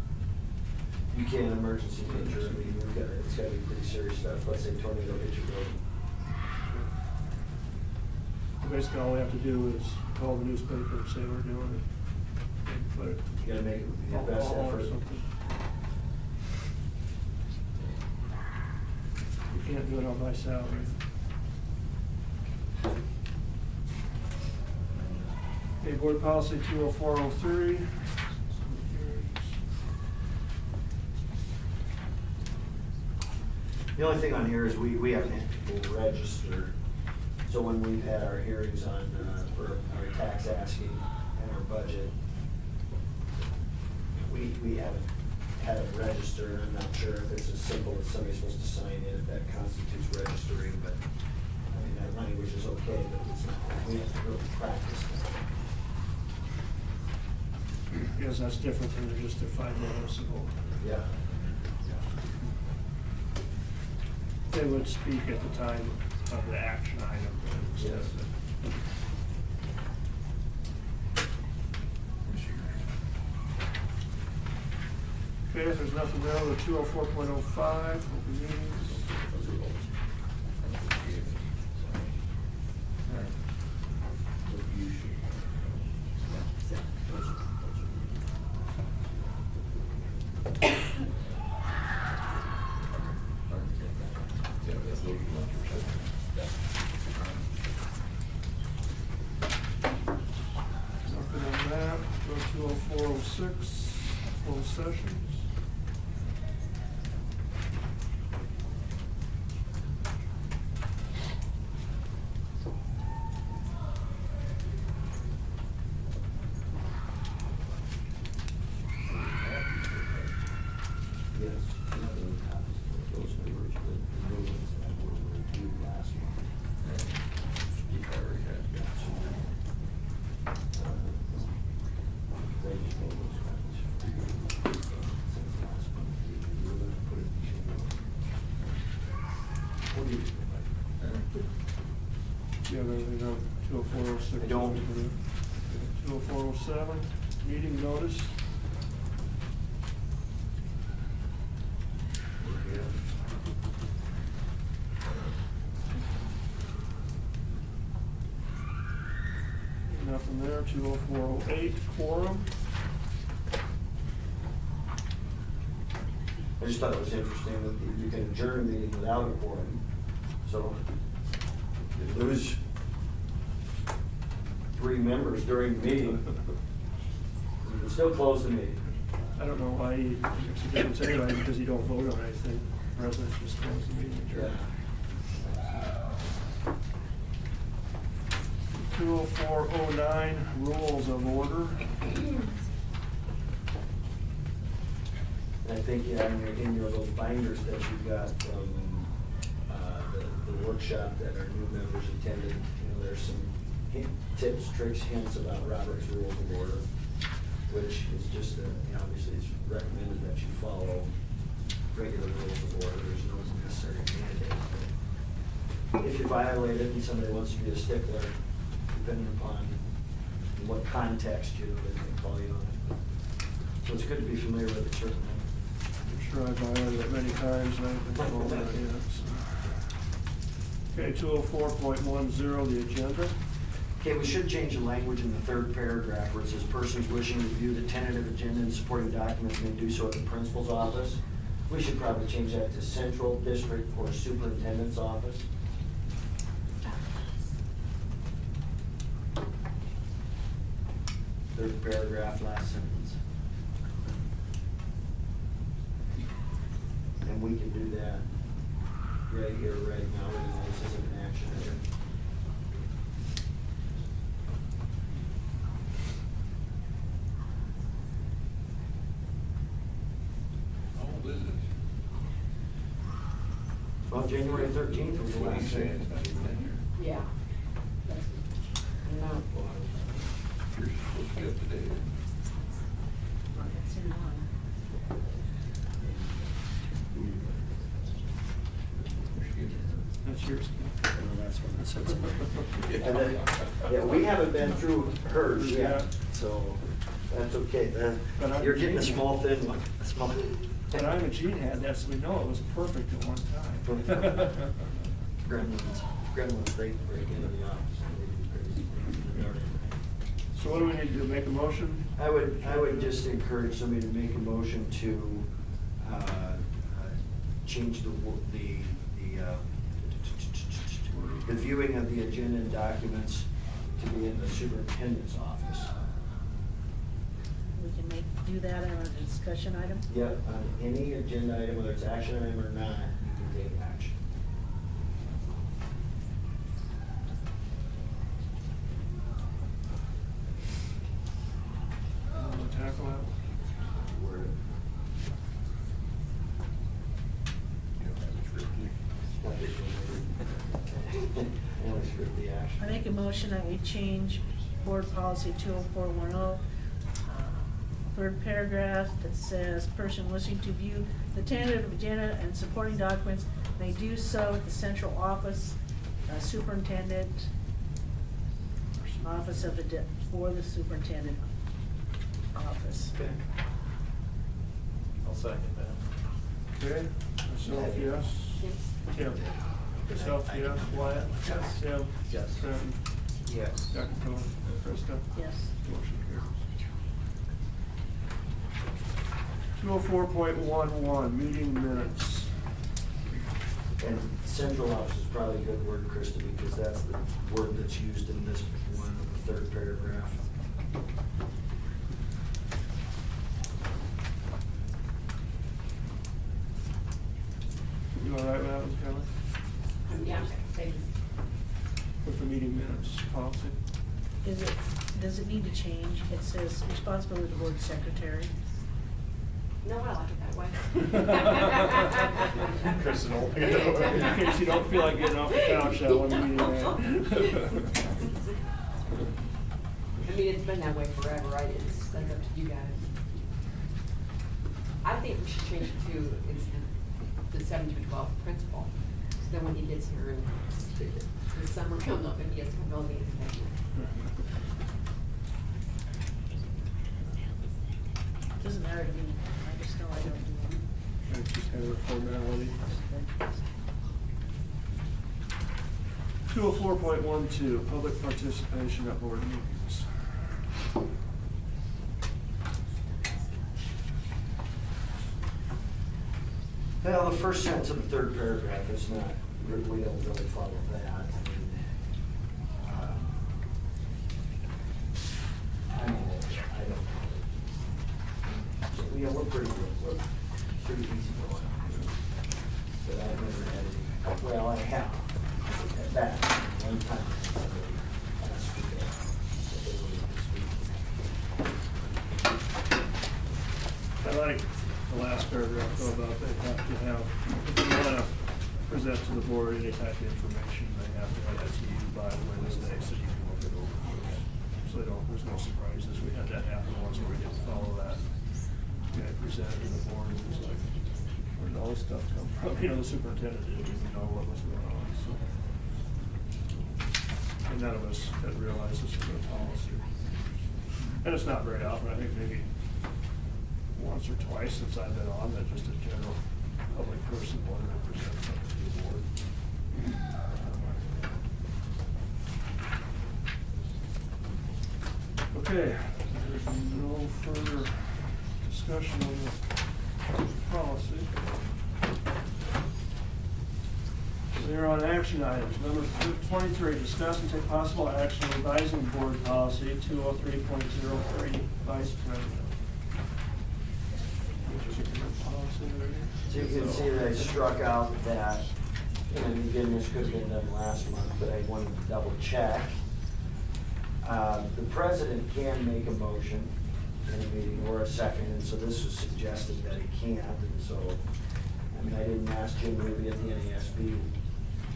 You can't emergency nature, I mean, we've got, it's gotta be pretty serious stuff, let's say tornado hits your building. Basically, all we have to do is call the newspaper and say we're doing it. And put it. You gotta make it with your best or effort. something. You can't do it on my salary. Okay, board policy 20403. The only thing on here is we haven't had people register, so when we've had our hearings on, for our tax asking and our budget, we haven't had them register, and I'm not sure if it's as simple as somebody's supposed to sign in, if that constitutes registering, but, I mean, that language is okay, but it's not, we have to really practice that. Because that's different than just a 5 minutes ago. Yeah. They would speak at the time of the action item. Yes. Okay, if there's nothing there, the 204.05, open meetings. Nothing on that. Go to 20406, closed sessions. Yes. Those numbers, the new ones that were reviewed last month. They just pulled those ones. Since last month, we were gonna put it in. What do you think? Do you have anything on 20406? I don't. 20407, meeting notice. Nothing there. 20408, quorum. I just thought it was interesting that you can adjourn a meeting without a quorum. So if you lose 3 members during the meeting, you can still close the meeting. I don't know why he makes a difference anyway, because you don't vote on anything. President just closes the meeting. Yeah. 20409, rules of order. I think, yeah, in your little binders that you got from the workshop that our new members attended, you know, there's some tips, tricks, hints about Robert's Rules of Order, which is just, obviously it's recommended that you follow regular rules of order. There's no necessary mandate. But if you violate it and somebody wants to be a stickler, depending upon in what context, you know, they may call you on it. So it's good to be familiar with it, certainly. I'm sure I've violated it many times, and I haven't been told that yet. So. Okay, 204.10, the agenda. Okay, we should change the language in the third paragraph where it says persons wishing to view the tentative agenda and supporting documents may do so at the principal's office. We should probably change that to central district or superintendent's office. third paragraph, last sentence. And we can do that right here, right now, even though this isn't an action item. How old is it? Well, January 13th was the What last he's saying, day. it's not even in here. Yeah. That's- No. You're supposed to be up to date. It's in on. That's yours. And then, yeah, we haven't been through hers yet, so that's okay. But I'm You're getting a Gene. small, thin one, a small. But I'm a Gene had that, so we know it was perfect at one time. Gremlins, they break into the office and they do crazy things in the dark. So what do we need to do, make a motion? I would just encourage somebody to make a motion to, change the viewing of the agenda and documents to be in the superintendent's office. We can do that on a discussion item? Yep, on any agenda item, whether it's action item or not, you can take action. Want to tackle that? Word. You don't have it scripted. Not this one, maybe. Only script the action. I make a motion that we change board policy 20410, third paragraph that says, person wishing to view the tentative agenda and supporting documents may do so at the central office, superintendent, office of the, or the superintendent office. Okay. I'll second that. Okay, myself, yes. Tim? Myself, yes. Wyatt? Yes. Tim? Yes. Trenton? Yes. Dr. Coe? Krista? Yes. Motion carries. 204.11, meeting minutes. And central office is probably a good word, Krista, because that's the word that's used in this one, the third paragraph. You all right with that one, Kelly? Yeah, thanks. With the meeting minutes policy? Does it need to change? It says responsibility of the board secretary. No, I like it that way. Chris and old. In case you don't feel like getting off the couch that one meeting, I mean, it's been that way forever, right? That's up to you guys. I think we should change it to, it's the 7-12 principal. So then when he gets here and the summer comes up and he has to come on the inspection. Doesn't matter to me. I just know I don't do them. It's just kind of a formality. 204.12, public participation at board meetings. Well, the first sentence of the third paragraph is not, we don't really follow that. I mean, I don't know. We're pretty good, we're pretty easy going. But I've never had any, well, I have, at that, one time. Last week, but they were this week. I like the last paragraph though about they have to have, if they want to present to the board any type of information, they have to have that to you by Wednesday so you can look it over first. So they don't, there's no surprises. We had that happen once where we didn't follow that. Guy presented to the board and it was like, where did all this stuff come from? You know, the superintendent didn't even know what was going on, so. And none of us had realized this was a policy. And it's not very often, I think maybe once or twice since I've been on, that just a general public person wanted to present something to the board. Okay, there's no further discussion on the policy. Is there We're on action items. Number 23, discuss and take possible action revising board policy 203.03, vice president. So you can see that I struck out that, and again, this could have been done last month, but I wanted to double check. The president can make a motion in a meeting or a second, and so this was suggested that he can't, and so, I mean, I didn't ask Jim Ruby at the NASB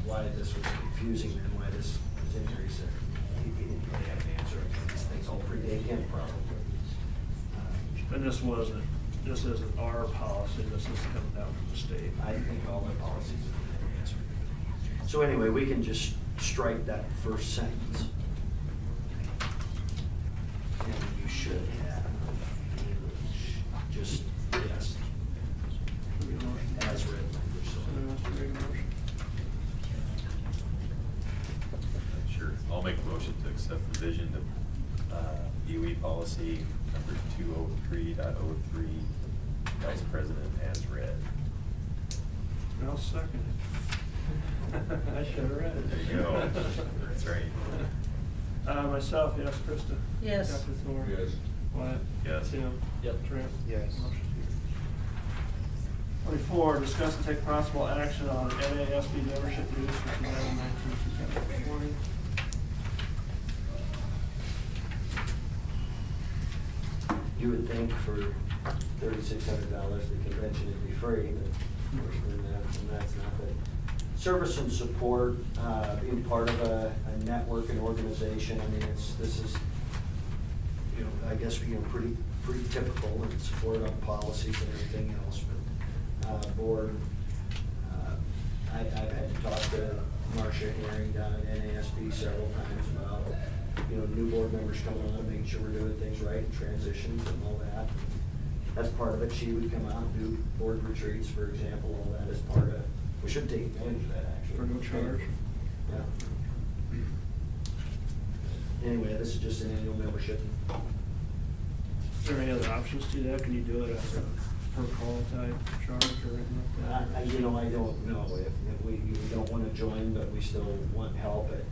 why this was confusing and why this was in here. He said he didn't really have an answer. These things all predate him probably. And this isn't our policy, this is coming down from the state. I think all the policies are yes. So anyway, we can just strike that first sentence. And you should have just, yes, as written. Sure, I'll make a motion to accept revision to UE policy number 203.03, vice president as read. I'll second it. I should have read it. There you go. That's right. Myself, yes. Krista? Yes. Dr. Thor? Yes. Wyatt? Yes. Tim? Yep. Trent? Yes. Motion carries. 24, discuss and take possible action on NASB membership dues for 2019-2020. You would think for $3,600, the convention would be free, but of course, and that's not. But service and support, being part of a network and organization, I mean, this is, you know, I guess, you know, pretty typical and support on policies and everything else, but, board, I've had to talk to Marcia Herring down at NASB several times about, you know, new board members coming on, making sure we're doing things right, transitions and all that. That's part of it. She would come out and do board retreats, for example, all that is part of, we should take advantage of that, actually. For no charge. Yeah. Anyway, this is just an annual membership. Is there any other options to that? Can you do it at a per call type charge or anything like that? You know, I don't know if we don't want to join, but we still want help at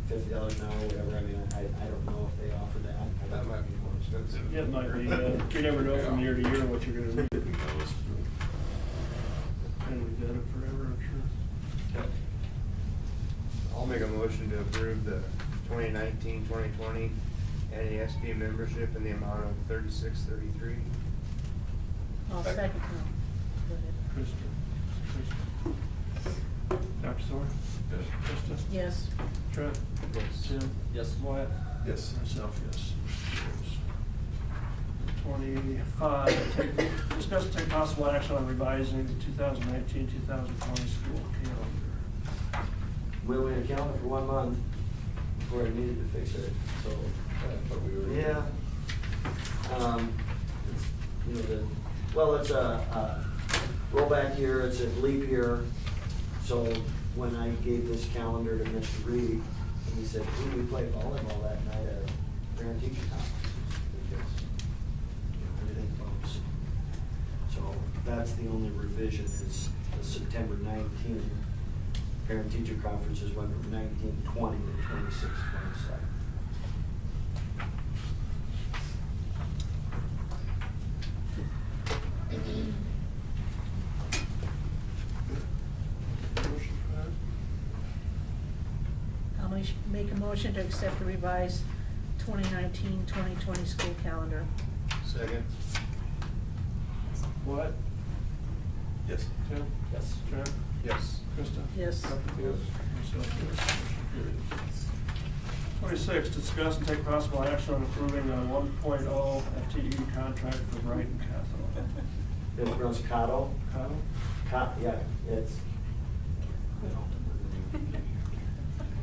$50 an hour, whatever. I mean, I don't know if they offer that. That might be more expensive. Yeah, it might be. You never know from year to year what you're gonna need. And we've done it forever, I'm sure. I'll make a motion to approve the 2019-2020 NASB membership in the amount of $36.33. I'll second. No, go ahead. Krista? Dr. Thor? Yes. Krista? Yes. Trent? Yes. Tim? Yes. Wyatt? Yes. Myself, yes. 25, discuss and take possible action on revising the 2019-2020 school calendar. We only accounted for 1 month before I needed to fix it, so. But we were. Yeah. It's, you know, well, it's a rollback year, it's a leap year. So when I gave this calendar to Mr. Reed, and he said, "Hey, we played volleyball that night at parent teacher conference," because, you know, everything bumps. So that's the only revision is the September 19 parent teacher conferences went from 19/20 to 26/27. I'll make a motion to accept the revised 2019-2020 school calendar. Second. What? Yes. Tim? Yes. Trent? Yes. Krista? Yes. Dr. Field? Myself, yes. Motion carries. 26, discuss and take possible action on approving a 1.0 FTE contract for Brighton Catholic. It's pronounced Cotto. Kyle? Yeah, it's, you know.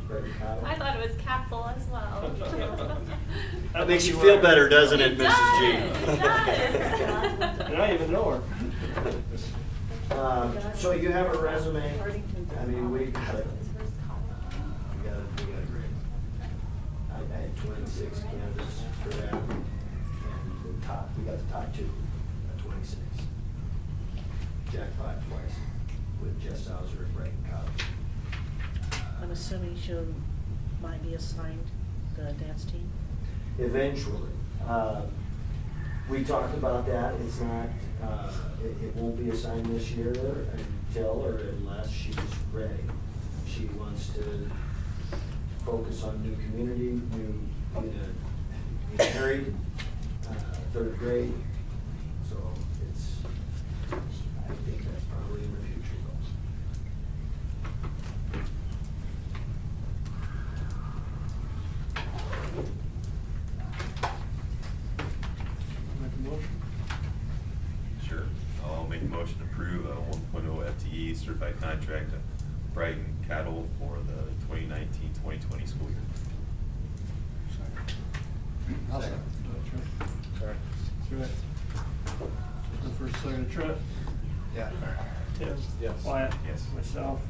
Brighton Cotto. I thought it was capital as well. That makes you feel better, doesn't it, It Mrs. G? It does. And I even know her. So you have a resume, I mean, we got a great. I had 26 candidates for that, and we got the top 2 at 26. Jackpot twice with Jess Hauser at Brighton College. I'm assuming might be assigned the dance team? Eventually. We talked about that, it's not, it won't be assigned this year until or unless she's ready. She wants to focus on new community, get married, third grade. So I think that's probably in the future goals. Make a motion? Sure. I'll make a motion to approve a 1.0 FTE certified contract to Brighton Cattle for the 2019-2020 school year. I'll second. Sorry. Trent. The first, second, Trent. Yeah. Tim. Yes. Wyatt. Yes. Myself.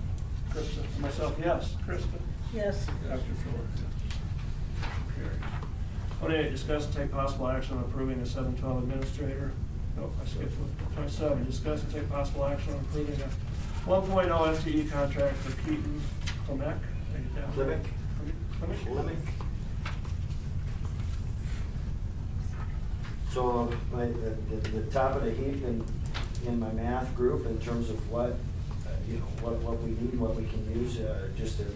Krista. Myself, yes. Krista. Yes. Dr. Shore. Carried. 28, discuss and take possible action on approving the 7-12 administrator. Nope, I skipped one. 27, discuss and take possible action on approving a 1.0 FTE contract for Keaton Klimek. Klimek. Klimek? So the top of the heap in my math group in terms of what we need, what we can use, just a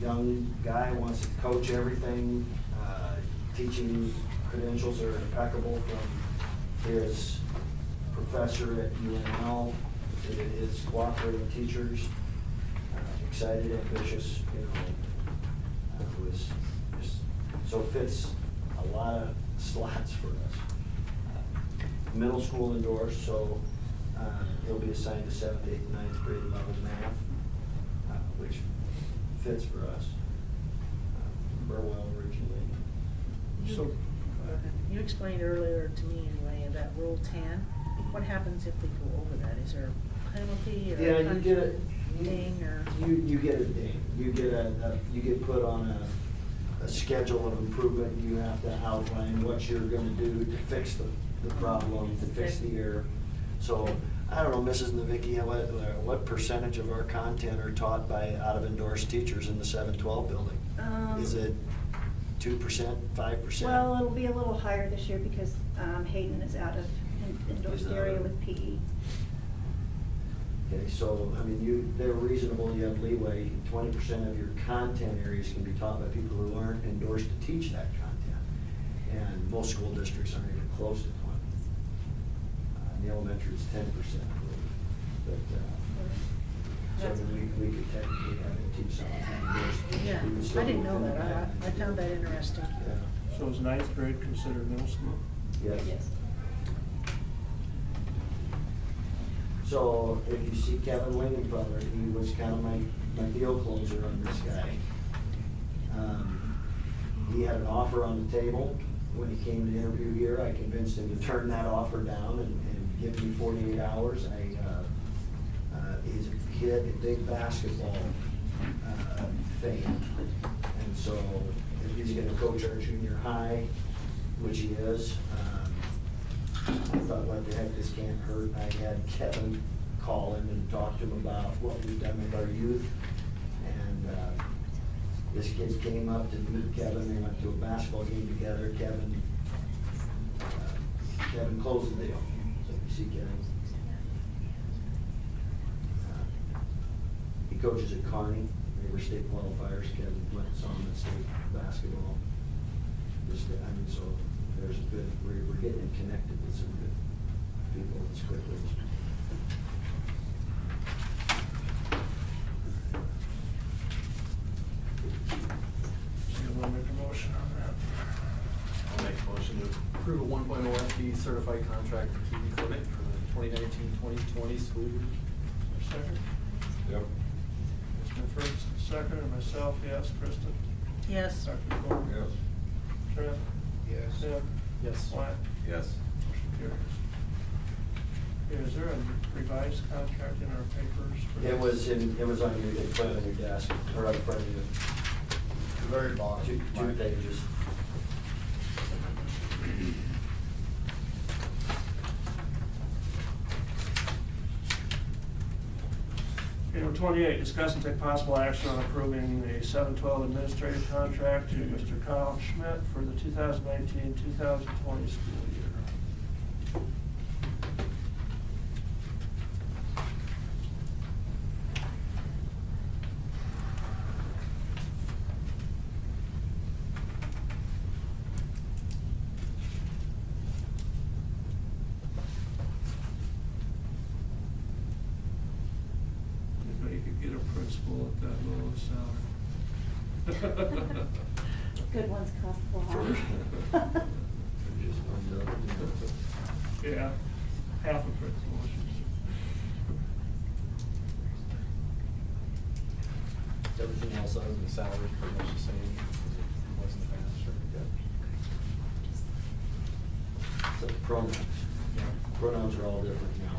young guy who wants to coach everything. Teaching credentials are impeccable from his professor at UNL to his cooperating teachers. Excited, ambitious, was just, so fits a lot of slots for us. Middle school endorsed, so he'll be assigned to 7th, 8th, 9th grade level math, which fits for us. Burwell originally. So, You explained earlier to me anyway about Rule 10. What happens if we go over that? Is there a penalty or? Yeah, you get a ding or? You get a ding. You get put on a schedule of improvement. You have to outline what you're gonna do to fix the problem, to fix the error. So, I don't know, Mrs. Navicki, what percentage of our content are taught by out-of-endorsed teachers in the 7-12 building? Is it 2%, 5%? Well, it'll be a little higher this year because Hayden is out of endorsed area with PE. Okay, so, I mean, they're reasonable, you have leeway. 20% of your content areas can be taught by people who aren't endorsed to teach that content. And most school districts aren't even close to 20. In the elementary, it's 10%, I believe. But, so we could technically have it teach someone endorsed. Yeah, We would still I didn't be know within that. I found that interesting. Yeah. so is 9th grade considered middle school? Yes. So if you see Kevin Lingenfeller, he was kind of my deal closer on this guy. He had an offer on the table. When he came to interview here, I convinced him to turn that offer down and give me 48 hours. He's a kid, a big basketball fan. And so if he's gonna coach our junior high, which he is, I thought, what the heck, this can't hurt. I had Kevin call him and talk to him about what we've done with our youth. And this kid came up to meet Kevin. They went to a basketball game together. Kevin closed the deal. So you see Kevin. He coaches at Kearney. They were state qualifiers. Kevin went and saw him at state basketball. So there's a good, we're getting connected with some good people as quickly as we So you wanna make a motion on that? I'll make a motion to approve a 1.0 FTE certified contract for Keaton Klimek for the 2019-2020 school year. Is there a second? Yep. It's been first, second, and myself, yes. Krista? Yes. Dr. Thor? Yes. Trent? Yes. Tim? Yes. Wyatt? Yes. Motion carries. Okay, is there a revised contract in our papers? for It this? was on your, it put it on your desk, or right in front of you. The very bottom. Two pages. Number 28, discuss and take possible action on approving the 7-12 administrative contract to Mr. Kyle Schmidt for the 2019-2020 school year. Anybody could get a principal at that low salary. Good ones cost a lot. Yeah, half a principal. Everything else other than salary is pretty much the same as it was in the past, or? So pronouns. Pronouns are all different now.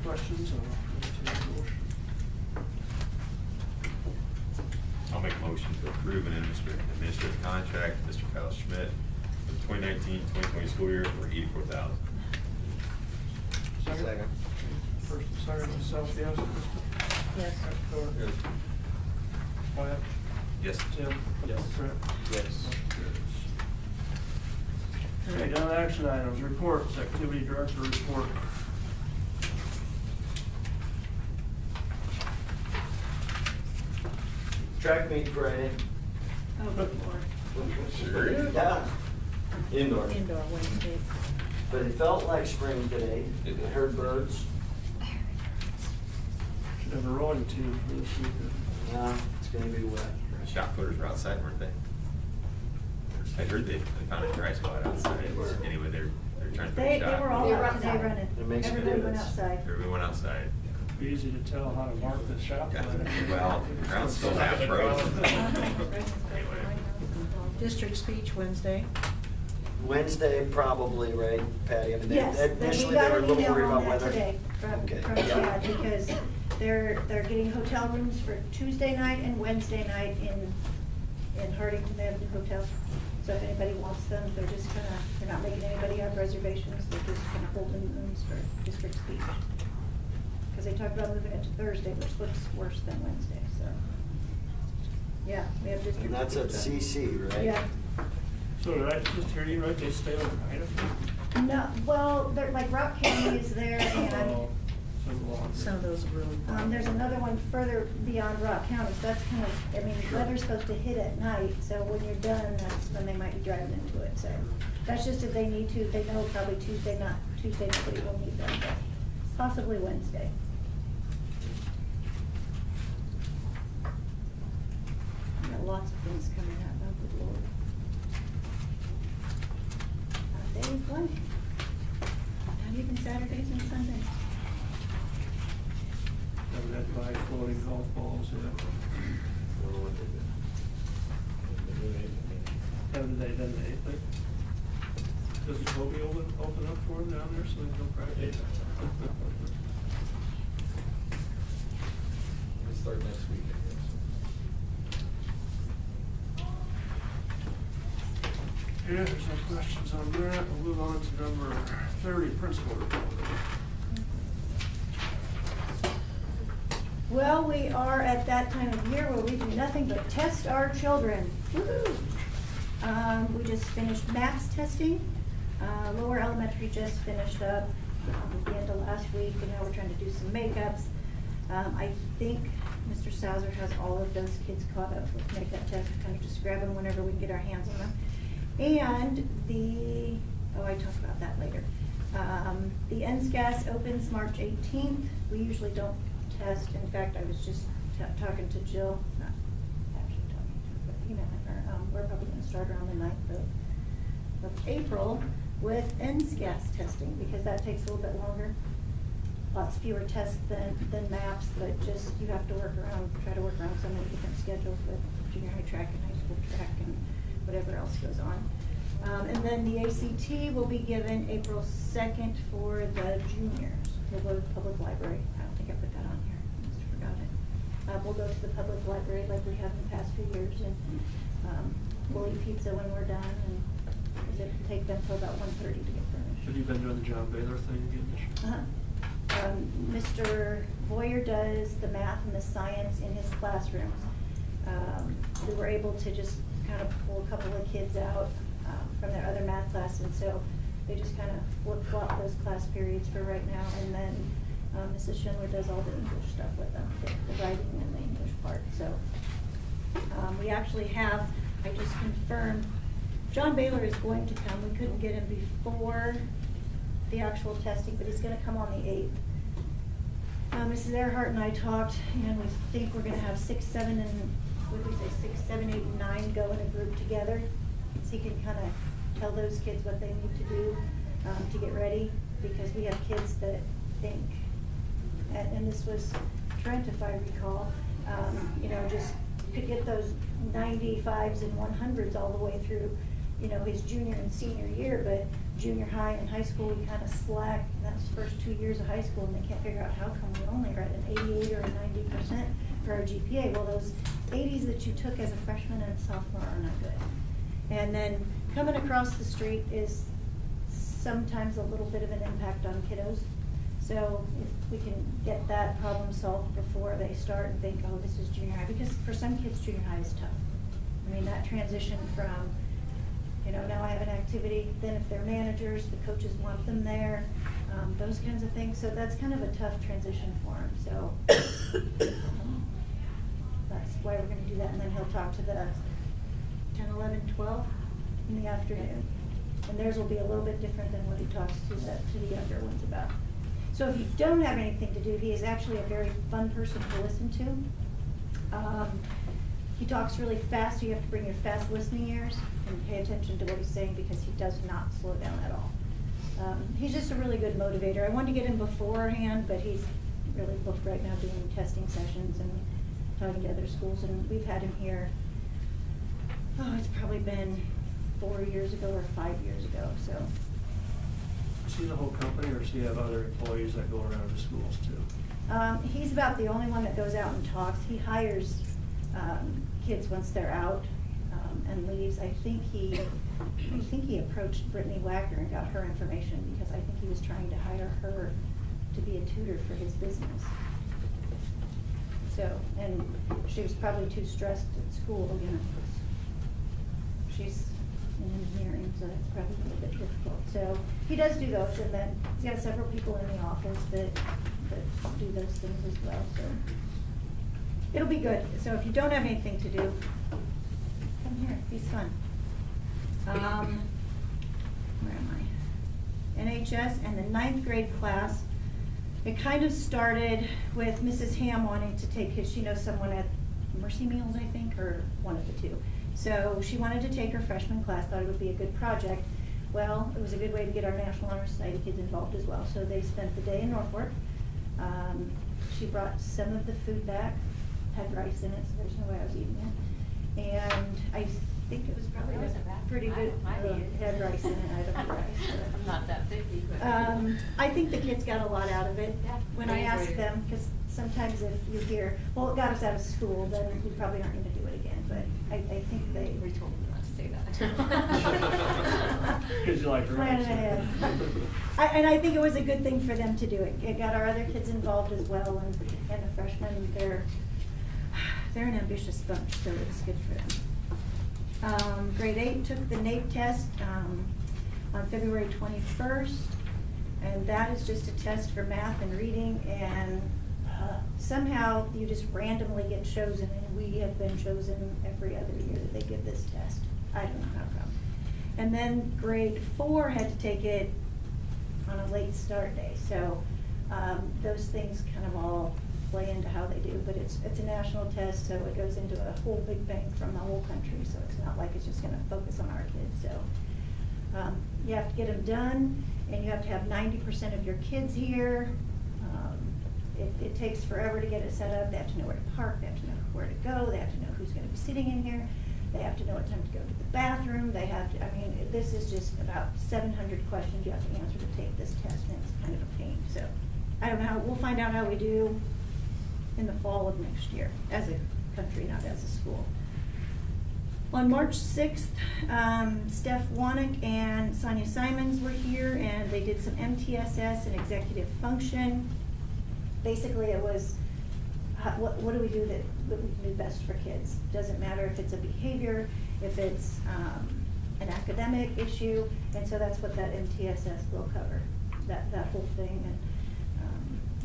Questions? I'll entertain a motion. I'll make a motion to approve an administrative contract to Mr. Kyle Schmidt for the 2019-2020 school year for $84,000. Second. First and second, myself, yes. Krista? Yes. Thor? Yes. Wyatt? Yes. Tim? Yes. Brett? Yes. Okay, down to action items, reports, activity director report. Track meet Friday. Oh, good Lord. Serious? Yeah. Indoor. Indoor Wednesday. But it felt like spring today. I heard birds. Should have a rowing team for this weekend. Yeah, it's gonna be wet. Shot putters were outside, weren't they? I heard they found a dry spot outside. Anyway, they're trying to put a They shot. were all They were out today outside. running. It makes a Everybody went difference. outside. Everyone went outside. Be easy to tell how to mark the shot. Yeah, plan. well, the ground's still half frozen. District speech Wednesday. Wednesday, probably, right, Patty? I mean, Yes, they- then we initially they got were a an little email worried on about that weather. today Okay. from Chad, because they're getting hotel rooms for Tuesday night and Wednesday night in Hardington. They have new hotels. So if anybody wants them, they're not making anybody have reservations, they're just kind of holding rooms for district speech. Because they talked about moving it to Thursday, which looks worse than Wednesday, so. Yeah, we have district. And that's at speech. CC, right? Yeah. So did I just hear you right, they stay overnight? No, well, they're like Rock County is there, and Oh, so long. Some of those are really fun. there's another one further beyond Rock County, so that's kind of, I mean, Sure. weather's supposed to hit at night, so when you're done, that's when they might be driving into it, so. That's just if they need to, they know probably Tuesday nobody will need them, but possibly Wednesday. Got lots of things coming up, oh good Lord. Days blank. Not even Saturdays and Sundays. Haven't had to buy floating golf balls yet. Haven't they done anything? Does Toby open up for them down there so they can practice? We start next week, I guess. Yeah, there's no questions on that. We'll move on to number 30, principal report. Well, we are at that time of year where we do nothing but test our children. Woo-hoo. We just finished maths testing. Lower elementary just finished up at the end of last week, and now we're trying to do some makeups. I think Mr. Sauer has all of those kids caught up with makeup tests. We kind of just grab them whenever we can get our hands on them. And I talk about that later. The NSCAS opens March 18th. We usually don't test. In fact, I was just talking to Jill, not actually talking to her, but emailing her. We're probably gonna start around the 9th of April with NSCAS testing, because that takes a little bit longer. Lots fewer tests than MAPS, but just, you have to try to work around so many different schedules with junior high track and high school track and whatever else goes on. And then the ACT will be given April 2nd for the juniors. We'll go to the public library. I don't think I put that on here, I must have forgot it. We'll go to the public library like we have in the past few years, and we'll eat pizza when we're done, and kids, it'll take them till about 1:30 to get finished. Have you been doing the John Baylor thing again this year? Mr. Boyer does the math and the science in his classrooms. We were able to just kind of pull a couple of kids out from their other math class, and so they just kind of flip-flop those class periods for right now, and then Mrs. Schindler does all the English stuff with them, the writing and the English part, so. We actually have, I just confirmed, John Baylor is going to come. We couldn't get him before the actual testing, but he's gonna come on the 8th. Mrs. Earhart and I talked, and we think we're gonna have 6, 7, and, what did we say, 6, 7, 8, and 9 go in a group together. So he can kind of tell those kids what they need to do to get ready, because we have kids that think, and this was Trent, if I recall, you know, just could get those 95s and 100s all the way through, you know, his junior and senior year, but junior high and high school, we kind of slack. That's the first 2 years of high school, and they can't figure out how come we only are at an 88 or a 90% for our GPA. Well, those 80s that you took as a freshman and sophomore are not good. And then coming across the street is sometimes a little bit of an impact on kiddos. So if we can get that problem solved before they start and think, oh, this is junior high, because for some kids, junior high is tough. I mean, that transition from, you know, now I have an activity, then if they're managers, the coaches want them there, those kinds of things. So that's kind of a tough transition for them. So that's why we're going to do that. And then he'll talk to the 10, 11, 12 in the afternoon. And theirs will be a little bit different than what he talks to the younger ones about. So if you don't have anything to do, he is actually a very fun person to listen to. He talks really fast, so you have to bring your fast listening ears and pay attention to what he's saying, because he does not slow down at all. He's just a really good motivator. I wanted to get him beforehand, but he's really booked right now doing testing sessions and talking to other schools, and we've had him here, oh, it's probably been 4 years ago or 5 years ago, so. Is he the whole company, or does he have other employees that go around to schools too? He's about the only one that goes out and talks. He hires kids once they're out and leaves. I think he approached Brittany Wagner and got her information, because I think he was trying to hire her to be a tutor for his business. So, and she was probably too stressed at school, you know, 'cause she's in engineering, so that's probably a little bit difficult. So he does do those, and then he's got several people in the office that do those things as well, so. It'll be good. So if you don't have anything to do, come here, it'll be fun. Where am I? NHS and the 9th grade class. It kind of started with Mrs. Ham wanting to take she knows someone at Mercy Meals, I think, or one of the two. So she wanted to take her freshman class, thought it would be a good project. Well, it was a good way to get our National Honor Society kids involved as well. So they spent the day in Norfolk. She brought some of the food back, had rice in it, so there's no way I was eating it. And I think it was probably That wasn't bad. pretty good. I did. It had rice in it, I don't eat rice. I'm not that picky, but. I think the kids got a lot out of it. Yeah. When I asked them, because sometimes if you hear, well, it got us out of school, then we probably aren't gonna do it again, but I think they. We told me not to say that. Because you like Plan rice. ahead. And I think it was a good thing for them to do it. It got our other kids involved as well, and the freshmen, they're an ambitious bunch, so it was good for them. Grade 8 took the NAEP test on February 21st, and that is just a test for math and reading, and somehow you just randomly get chosen, and we have been chosen every other year that they give this test. I don't know how come. And then grade 4 had to take it on a late start day, so those things kind of all play into how they do, but it's a national test, so it goes into a whole big bank from the whole country, so it's not like it's just gonna focus on our kids, so. You have to get them done, and you have to have 90% of your kids here. It takes forever to get it set up. They have to know where to park, they have to know where to go, they have to know who's gonna be sitting in here, they have to know what time to go to the bathroom, they have to, I mean, this is just about 700 questions you have to answer to take this test, and it's kind of a pain, so. I don't know, we'll find out how we do in the fall of next year, as a country, not as a school. On March 6th, Steph Wanick and Sonia Simons were here, and they did some MTSS and executive function. Basically, it was, what do we do that we can do best for kids? Doesn't matter if it's a behavior, if it's an academic issue, and so that's what that MTSS will cover, that whole thing. And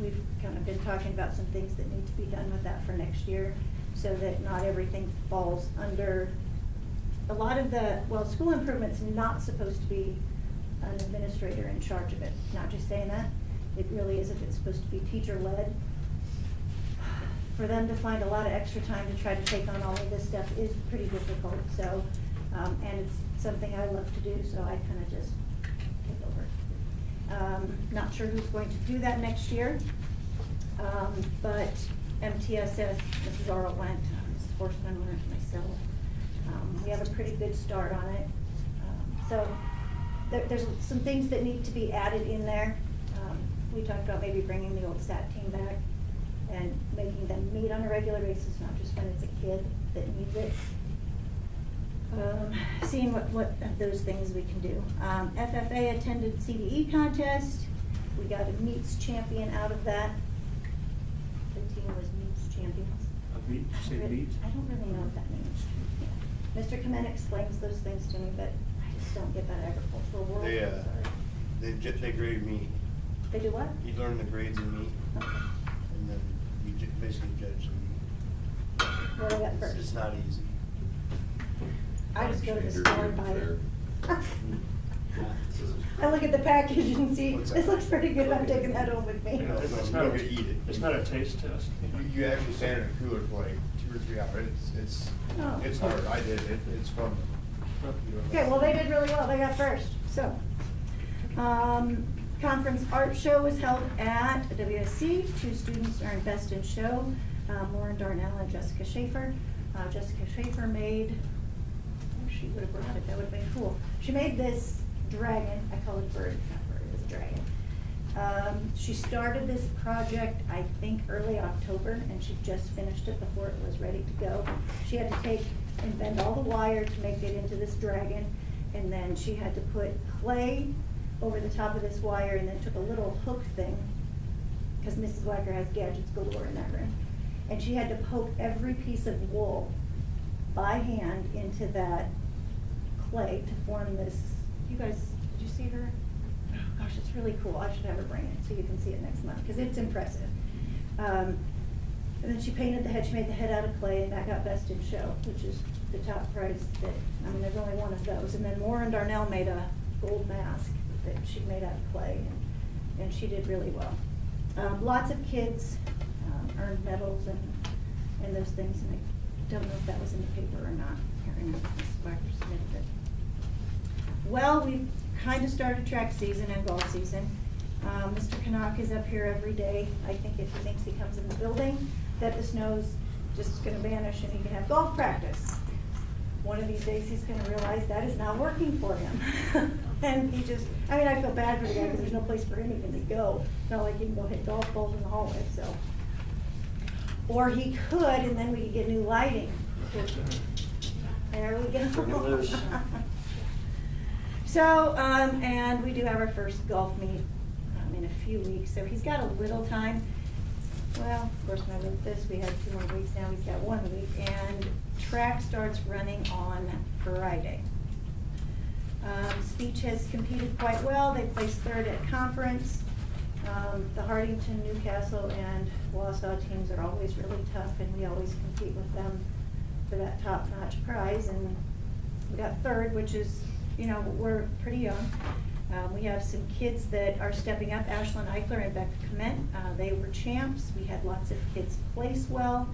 we've kind of been talking about some things that need to be done with that for next year, so that not everything falls under. A lot of school improvement's not supposed to be an administrator in charge of it. Not just saying that, it really isn't. It's supposed to be teacher-led. For them to find a lot of extra time to try to take on all of this stuff is pretty difficult, so, and it's something I love to do, so I kind of just take over. Not sure who's going to do that next year, but MTSS, Mrs. Arl went, Mrs. Forsman went, myself. We have a pretty good start on it. So there's some things that need to be added in there. We talked about maybe bringing the old SAT team back and making them meet on a regular basis, not just when it's a kid that needs it. Seeing what of those things we can do. FFA attended CDE contest. We got a meets champion out of that. The team was meets champions. A beat, say beat? I don't really know what that means. Mr. Kamen explains those things to me, but I just don't get that agricultural world. They grade meat. They do what? You learn the grades in meat, Okay. and then you basically judge the meat. What do I got first? It's not easy. I just go to the Standard store and buy fair. it. I look at the package and see, What's this that? looks pretty good, I'm taking that home with me. You know, it's You not don't get to eat it. It's not a taste test. You actually stand in a cooler for like 2 or 3 hours. Oh. It's hard. I did it. It's fun. Okay, well, they did really well, they got first, so. Conference art show was held at WSC. 2 students earned best in show, Lauren Darnell and Jessica Schaefer. Jessica Schaefer made, she would have brought it, that would have been cool. She made this dragon, I call it bird, not bird, it was a dragon. She started this project, I think, early October, and she just finished it before it was ready to go. She had to take and bend all the wire to make it into this dragon, and then she had to put clay over the top of this wire, and then took a little hook thing, because Mrs. Wacker has gadgets galore in that room. And she had to poke every piece of wool by hand into that clay to form this. You guys, did you see her? Gosh, it's really cool. I should have her bring it so you can see it next month, because it's impressive. And then she painted the head. She made the head out of clay, and that got best in show, which is the top prize. There's only one of those. And then Lauren Darnell made a gold mask that she made out of clay, and she did really well. Lots of kids earned medals and those things, and I don't know if that was in the paper or not. I can't remember if Mrs. Wacker submitted it. Well, we've kind of started track season and golf season. Mr. Canuck is up here every day. I think if he thinks he comes in the building, that the snow's just gonna vanish and he can have golf practice. One of these days, he's gonna realize that is not working for him. And he just, I feel bad for the guy because there's no place for him even to go. It's not like he can go hit golf balls in the hallway, so. Or he could, and then we could get new lighting. There we go. Bring it loose. So, and we do have our first golf meet in a few weeks, so he's got a little time. Well, of course, when I wrote this, we had 2 more weeks, now he's got 1 week, and track starts running on Friday. Speech has competed quite well. They placed 3rd at conference. The Hartington, Newcastle, and Wausau teams are always really tough, and we always compete with them for that top-notch prize. And we got 3rd, which is, we're pretty young. We have some kids that are stepping up, Ashlyn Eichler and Becca Clement. They were champs. We had lots of kids place well.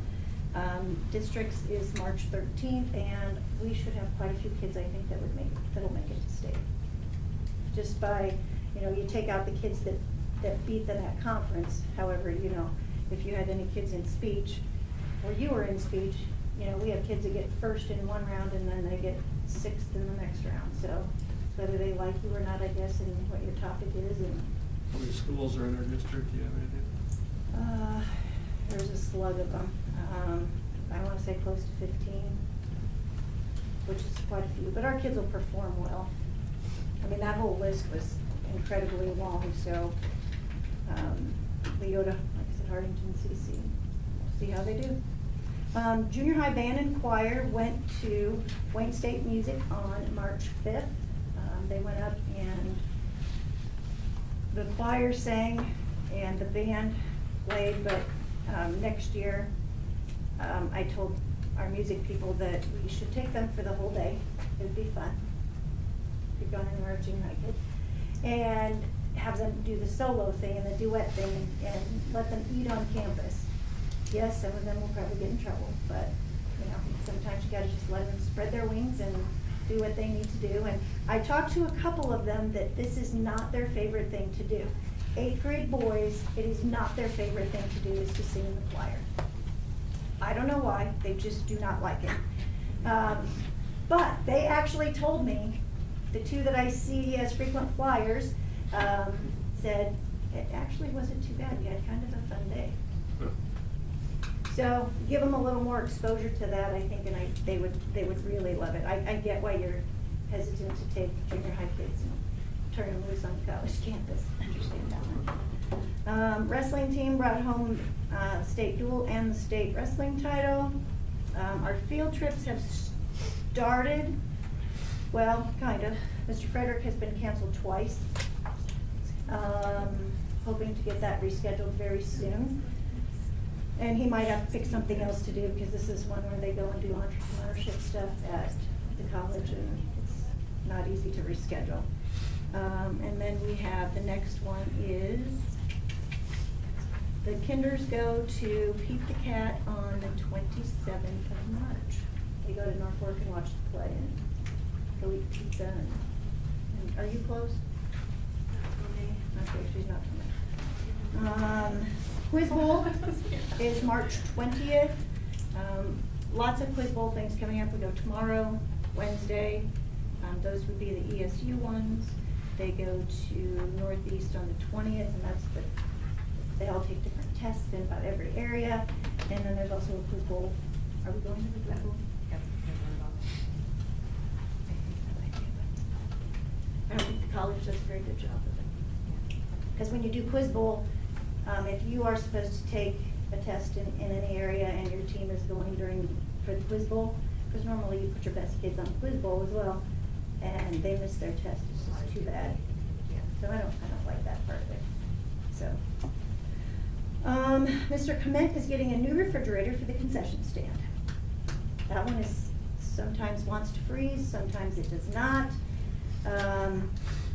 Districts is March 13th, and we should have quite a few kids, I think, that'll make it to state. Just by, you take out the kids that beat them at conference. However, if you had any kids in speech, or you were in speech, we have kids that get 1st in 1 round, and then they get 6th in the next round. So whether they like you or not, I guess, and what your topic is. And How many schools are in our district? Do you have any idea? there's a slug of them. I want to say close to 15. which is quite a few, but our kids will perform well. I mean, that whole list was incredibly long, so, we go to, like I said, Hardington CC, see how they do. Junior high band and choir went to Wayne State Music on March 5th. They went up and the choir sang and the band played, but next year, I told our music people that we should take them for the whole day. It would be fun. We've gone in our junior high kids. And have them do the solo thing and the duet thing and let them eat on campus. Yes, some of them will probably get in trouble, but, you know, sometimes you gotta just let them spread their wings and do what they need to do. And I talked to a couple of them that this is not their favorite thing to do. 8th grade boys, it is not their favorite thing to do is to sing in the choir. I don't know why, they just do not like it. But they actually told me, the two that I see as frequent flyers, said, it actually wasn't too bad, we had kind of a fun day. So, give them a little more exposure to that, I think, and they would really love it. I get why you're hesitant to take junior high kids and turn them loose on the college campus, understand that one. Wrestling team brought home, state dual and the state wrestling title. Our field trips have started, well, kind of. Mr. Frederick has been canceled twice. Hoping to get that rescheduled very soon. And he might have to pick something else to do because this is one where they go and do entrepreneurship stuff at the college and it's not easy to reschedule. And then we have, the next one is, the kinders go to Pete the Cat on the 27th of March. They go to Norfolk and watch the play and go eat pizza and are you close? Okay, she's not coming. Quiz Bowl is March 20th. Lots of Quiz Bowl things coming up. We go tomorrow, Wednesday. Those would be the ESU ones. They go to Northeast on the 20th, and that's they all take different tests in about every area. And then there's also a Quiz Bowl. Are we going to the Quiz Bowl? I don't think the college does a very good job of it. Because when you do Quiz Bowl, if you are supposed to take a test in any area and your team is going for the Quiz Bowl, because normally you put your best kids on Quiz Bowl as well, and they miss their test, it's just too bad. So I don't like that part of it. So, Mr. Clement is getting a new refrigerator for the concession stand. That one is sometimes wants to freeze, sometimes it does not.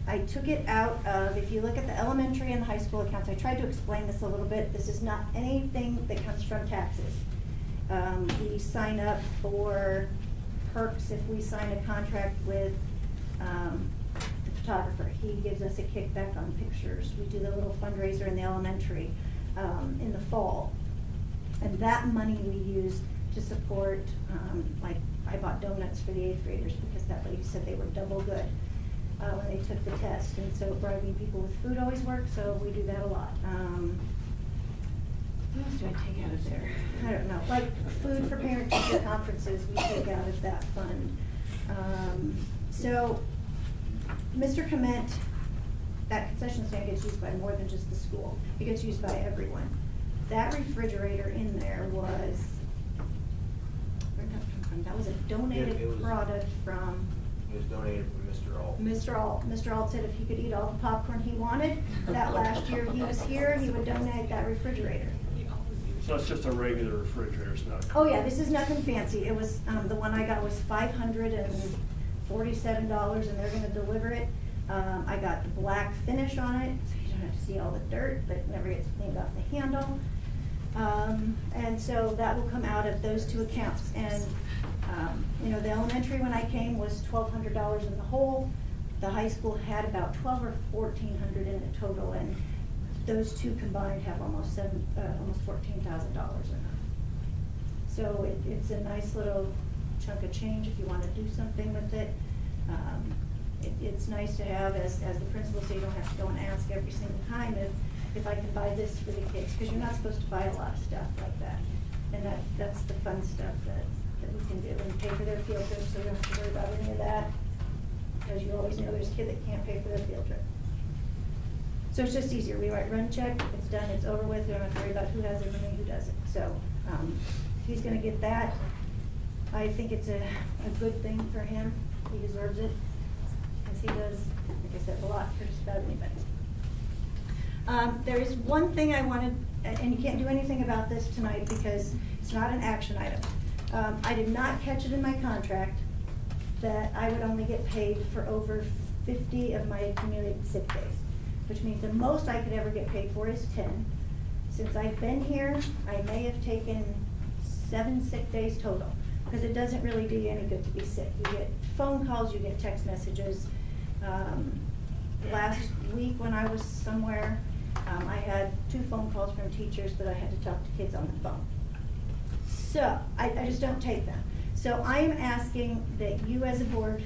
I took it out of, if you look at the elementary and the high school accounts, I tried to explain this a little bit. This is not anything that comes from taxes. We sign up for perks if we sign a contract with the photographer. He gives us a kickback on pictures. We do the little fundraiser in the elementary in the fall. And that money we use to support, like I bought donuts for the 8th graders because that lady said they were double good when they took the test, and so bribing people with food always works, so we do that a lot. What else do I take out of there? I don't know, like food for parent-teacher conferences, we take out of that fund. So, Mr. Clement, that concession stand gets used by more than just the school. It gets used by everyone. That refrigerator in there was, where did that come from? That was a donated product from. It was donated from Mr. Alt. Mr. Alt. Mr. Alt said if he could eat all the popcorn he wanted, that last year he was here, he would donate that refrigerator. So it's just a regular refrigerator, it's not. Oh yeah, this is nothing fancy. It was, the one I got was $547 and they're gonna deliver it. I got the black finish on it, so you don't have to see all the dirt, but it never gets cleaned off the handle. And so that will come out of those two accounts. And, you know, the elementary when I came was $1,200 in the hole. The high school had about $1,200 or $1,400 in it total, and those two combined have almost $14,000 in them. So it's a nice little chunk of change if you want to do something with it. It's nice to have, as the principal said, you don't have to go and ask every single time if I can buy this for the kids, because you're not supposed to buy a lot of stuff like that. And that's the fun stuff that we can do and pay for their field trip, so we don't have to worry about any of that. Because you always know there's a kid that can't pay for their field trip. So it's just easier, we write run check, it's done, it's over with, we don't have to worry about who has it and who doesn't. So, he's gonna get that. I think it's a good thing for him, he deserves it, because he does, like I said, a lot for just about anybody. There is one thing I wanted, and you can't do anything about this tonight because it's not an action item. I did not catch it in my contract that I would only get paid for over 50 of my accumulated sick days, which means the most I could ever get paid for is 10. Since I've been here, I may have taken 7 sick days total, because it doesn't really do you any good to be sick. You get phone calls, you get text messages. Last week when I was somewhere, I had 2 phone calls from teachers that I had to talk to kids on the phone. So, I just don't take them. So I am asking that you as a board,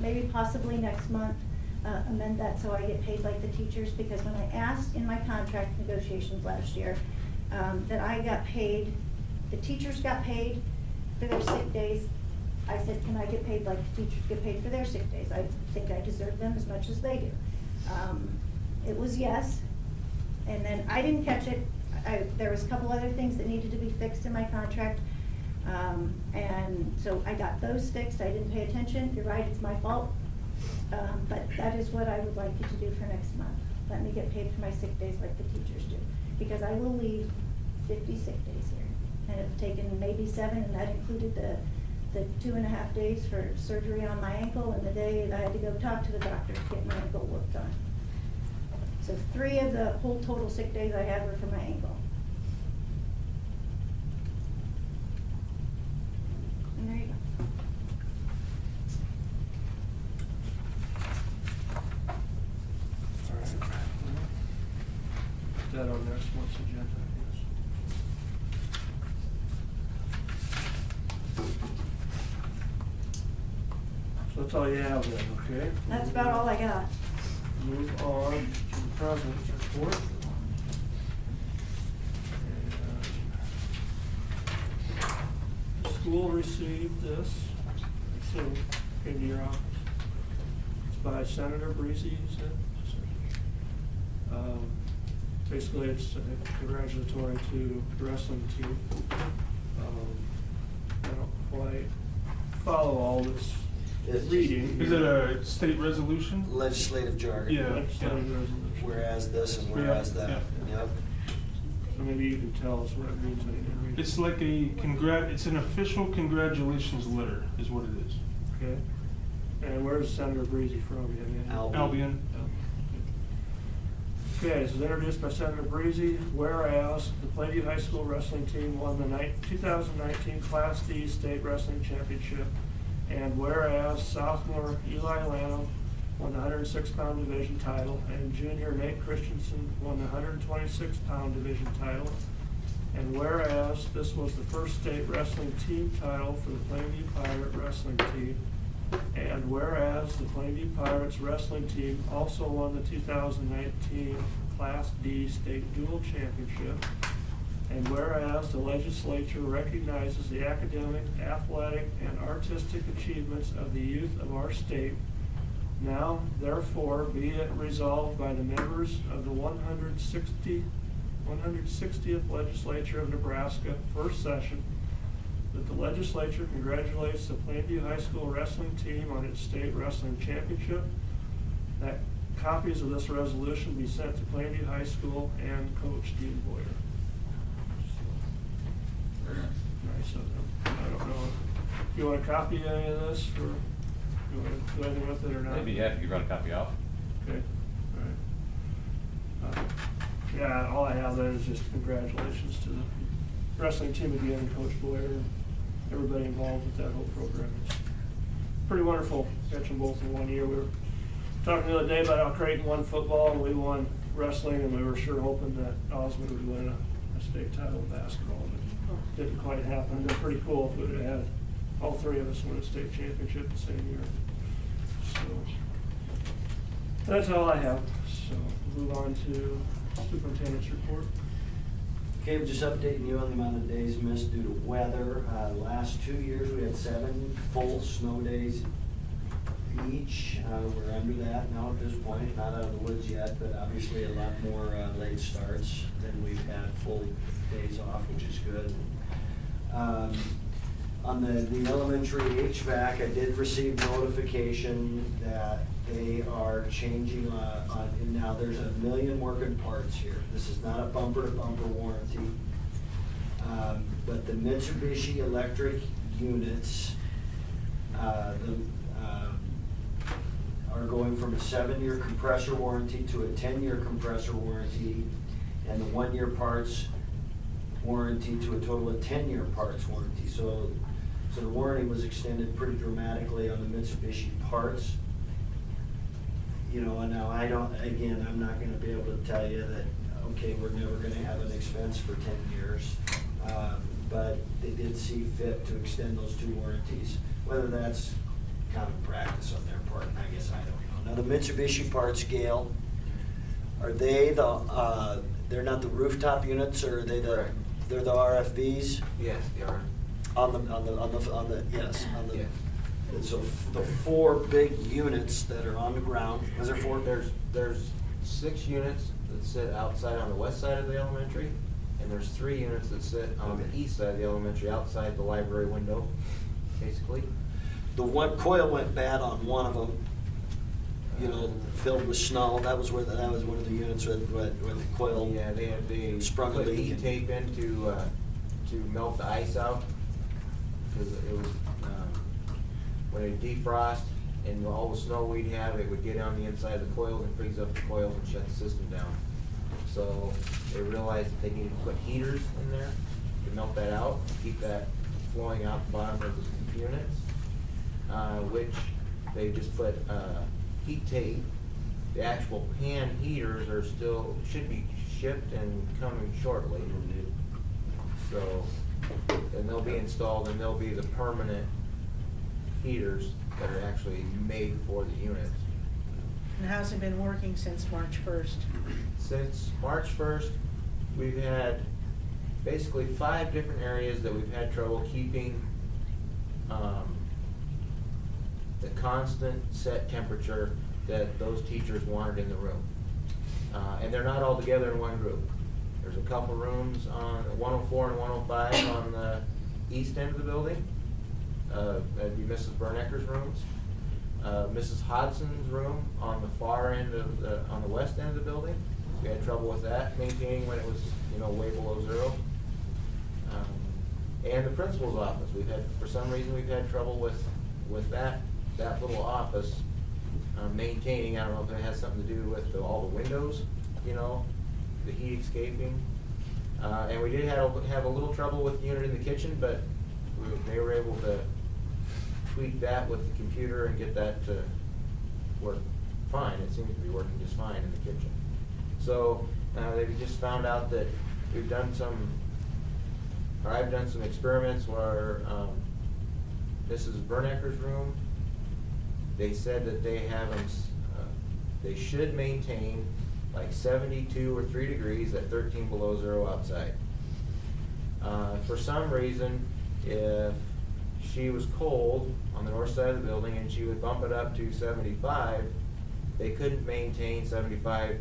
maybe possibly next month, amend that so I get paid like the teachers, because when I asked in my contract negotiations last year, that I got paid, the teachers got paid for their sick days. I said, can I get paid like the teachers get paid for their sick days? I think I deserve them as much as they do. It was yes, and then I didn't catch it. There was a couple other things that needed to be fixed in my contract, and so I got those fixed. I didn't pay attention. You're right, it's my fault, but that is what I would like you to do for next month. Let me get paid for my sick days like the teachers do, because I will leave 50 sick days here, and I've taken maybe 7, and that included the 2.5 days for surgery on my ankle and the day that I had to go talk to the doctor to get my ankle worked on. So 3 of the whole total sick days I had were for my ankle. And there you go. All right. Put that on next month's agenda, I guess. So that's all you have then, okay? That's about all I got. Move on to the president's report. And the school received this, so came to your office. It's by Senator Breezy, you said? Basically, it's congratulatory to the wrestling team. I don't quite follow all this reading. Is it a state resolution? Legislative jargon. Yeah. Legislative resolution. Whereas this and whereas that, yep. So maybe you can tell us what it means. I didn't read it. It's like it's an official congratulations letter, is what it is. Okay. And where's Senator Breezy from? Albion. Okay, this is introduced by Senator Breezy. Whereas the Plainview High School wrestling team won the 2019 Class D State Wrestling Championship, and whereas sophomore Eli Lano won the 106-pound division title, and junior Nate Christensen won the 126-pound division title, and whereas this was the first state wrestling team title for the Plainview Pirate wrestling team, and whereas the Plainview Pirates wrestling team also won the 2019 Class D State Dual Championship, and whereas the legislature recognizes the academic, athletic, and artistic achievements of the youth of our state, now therefore be it resolved by the members of the 160th Legislature of Nebraska, first session, that the legislature congratulates the Plainview High School wrestling team on its state wrestling championship. That copies of this resolution be sent to Plainview High School and Coach Dean Boyer. So, nice of them. I don't know if you want to copy any of this, or you want to do anything with it or not? Maybe, yeah, if you could run a copy off. Okay, all right. Yeah, all I have then is just congratulations to the wrestling team again, Coach Boyer, and everybody involved with that whole program. It's pretty wonderful, catch them both in one year. We were talking the other day about how Creighton won football and we won wrestling, and we were sure hoping that Osmond would win a state title in basketball, but didn't quite happen. It'd been pretty cool if we would have had all 3 of us win a state championship the same year. So that's all I have. So move on to superintendent's report. Okay, just updating you on the amount of days missed due to weather. Last 2 years, we had 7 full snow days each. We're under that now at this point, not out of the woods yet, but obviously a lot more late starts than we've had full days off, which is good. On the elementary HVAC, I did receive notification that they are changing and now there's 1 million working parts here. This is not a bumper-to-bumper warranty. But the Mitsubishi electric units, are going from a 7-year compressor warranty to a 10-year compressor warranty, and the 1-year parts warranty to a total of 10-year parts warranty. So the warranty was extended pretty dramatically on the Mitsubishi parts. You know, and now I'm not gonna be able to tell you that, okay, we're never gonna have an expense for 10 years. But they did see fit to extend those 2 warranties. Whether that's common practice on their part, I guess I don't know. Now, the Mitsubishi parts, Gail, are they they're not the rooftop units, or are they Correct. they're the RFBs? Yes, they are. Yes. Yeah. And so the 4 big units that are on the ground, was there 4? There's 6 units that sit outside on the west side of the elementary, and there's 3 units that sit on the east side of the elementary, outside the library window, basically. The one coil went bad on one of them, you know, filled with snow. That was one of the units where the coil. Yeah, they sprung a put leak. heat tape in to melt the ice out, because it was, when it defrost and all the snow we'd have, it would get on the inside of the coils and freeze up the coils and shut the system down. So they realized that they needed to put heaters in there to melt that out, keep that flowing out the bottom of the units, which they just put heat tape. The actual pan heaters should be shipped and coming shortly. So, and they'll be installed, and they'll be the permanent heaters that are actually made for the units. And how's it been working since March 1st? Since March 1st, we've had basically 5 different areas that we've had trouble keeping the constant set temperature that those teachers wanted in the room. And they're not all together in one group. There's a couple rooms on 104 and 105 on the east end of the building. That'd be Mrs. Bernecker's rooms. Mrs. Hodson's room on the far end on the west end of the building. We had trouble with that, maintaining when it was, way below 0. And the principal's office, for some reason, we've had trouble with that little office, maintaining. I don't know if it has something to do with all the windows, the heat escaping. And we did have a little trouble with the unit in the kitchen, but they were able to tweak that with the computer and get that to work fine. It seems to be working just fine in the kitchen. So they just found out that I've done some experiments where Mrs. Bernecker's room, they said that they have them, they should maintain like 72 or 3 degrees at 13 below 0 outside. For some reason, if she was cold on the north side of the building and she would bump it up to 75, they couldn't maintain 75.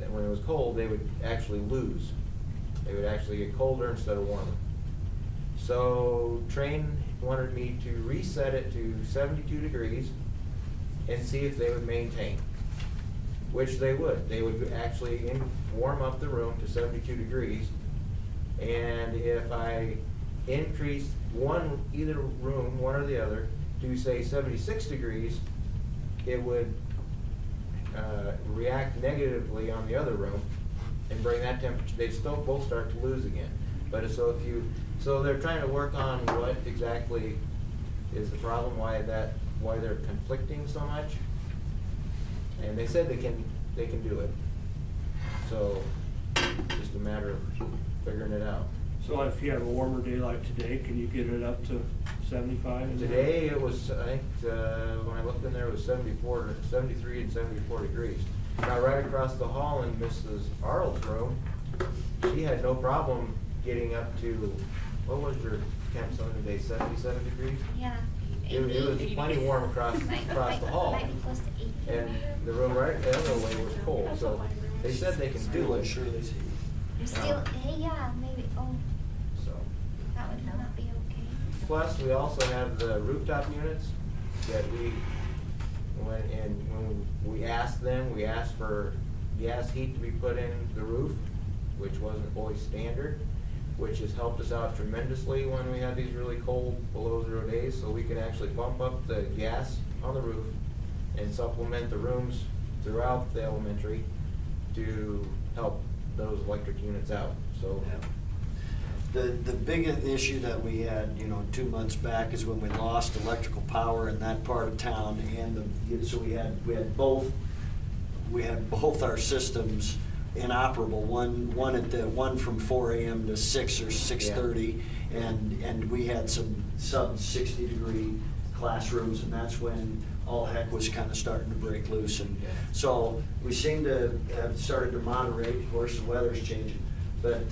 And when it was cold, they would actually lose. They would actually get colder instead of warmer. So Train wanted me to reset it to 72 degrees and see if they would maintain, which they would. They would actually warm up the room to 72 degrees. And if I increased either room, one or the other, to say 76 degrees, it would react negatively on the other room and bring that temperature. They'd still both start to lose again. But so they're trying to work on what exactly is the problem, why they're conflicting so much. And they said they can do it. So just a matter of figuring it out. So if you have a warmer day like today, can you get it up to 75? Today it was, I think, when I looked in there, it was 73 and 74 degrees. Now right across the hall in Mrs. Arl's room, she had no problem getting up to, what was your temp zone today, 77 degrees? Yeah. It was plenty warm across the hall. Might be close to 80. And the room right the other way was cold, so they said they can do it. I'm still, hey, yeah, maybe, oh, So, that would not be okay. plus, we also have the rooftop units that when we asked them, we asked for gas heat to be put in the roof, which wasn't always standard, which has helped us out tremendously when we had these really cold below 0 days, so we can actually bump up the gas on the roof and supplement the rooms throughout the elementary to help those electric units out, so. The biggest issue that we had, 2 months back is when we lost electrical power in that part of town, and so we had both our systems inoperable, one from 4 AM to 6 or 6:30, and we had some sub 60-degree classrooms, and that's when all heck was kind of starting to break loose, and so we seem to have started to moderate. Of course, the weather's changing, but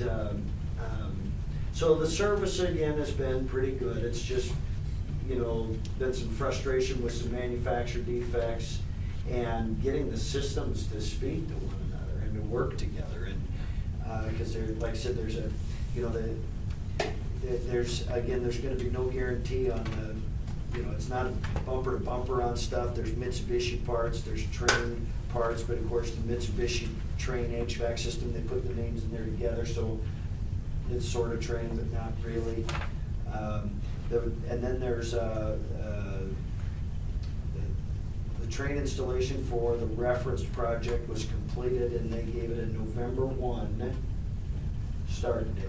so the service again has been pretty good. It's just been some frustration with some manufacturer defects and getting the systems to speak to one another and to work together, and because like I said, there's going to be no guarantee on the. It's not bumper to bumper on stuff. There's Mitsubishi parts, there's Train parts, but of course the Mitsubishi Train HVAC system, they put the names in there together, so it's sort of Train, but not really. And then there's the Train installation for the reference project was completed, and they gave it a November 1 start date.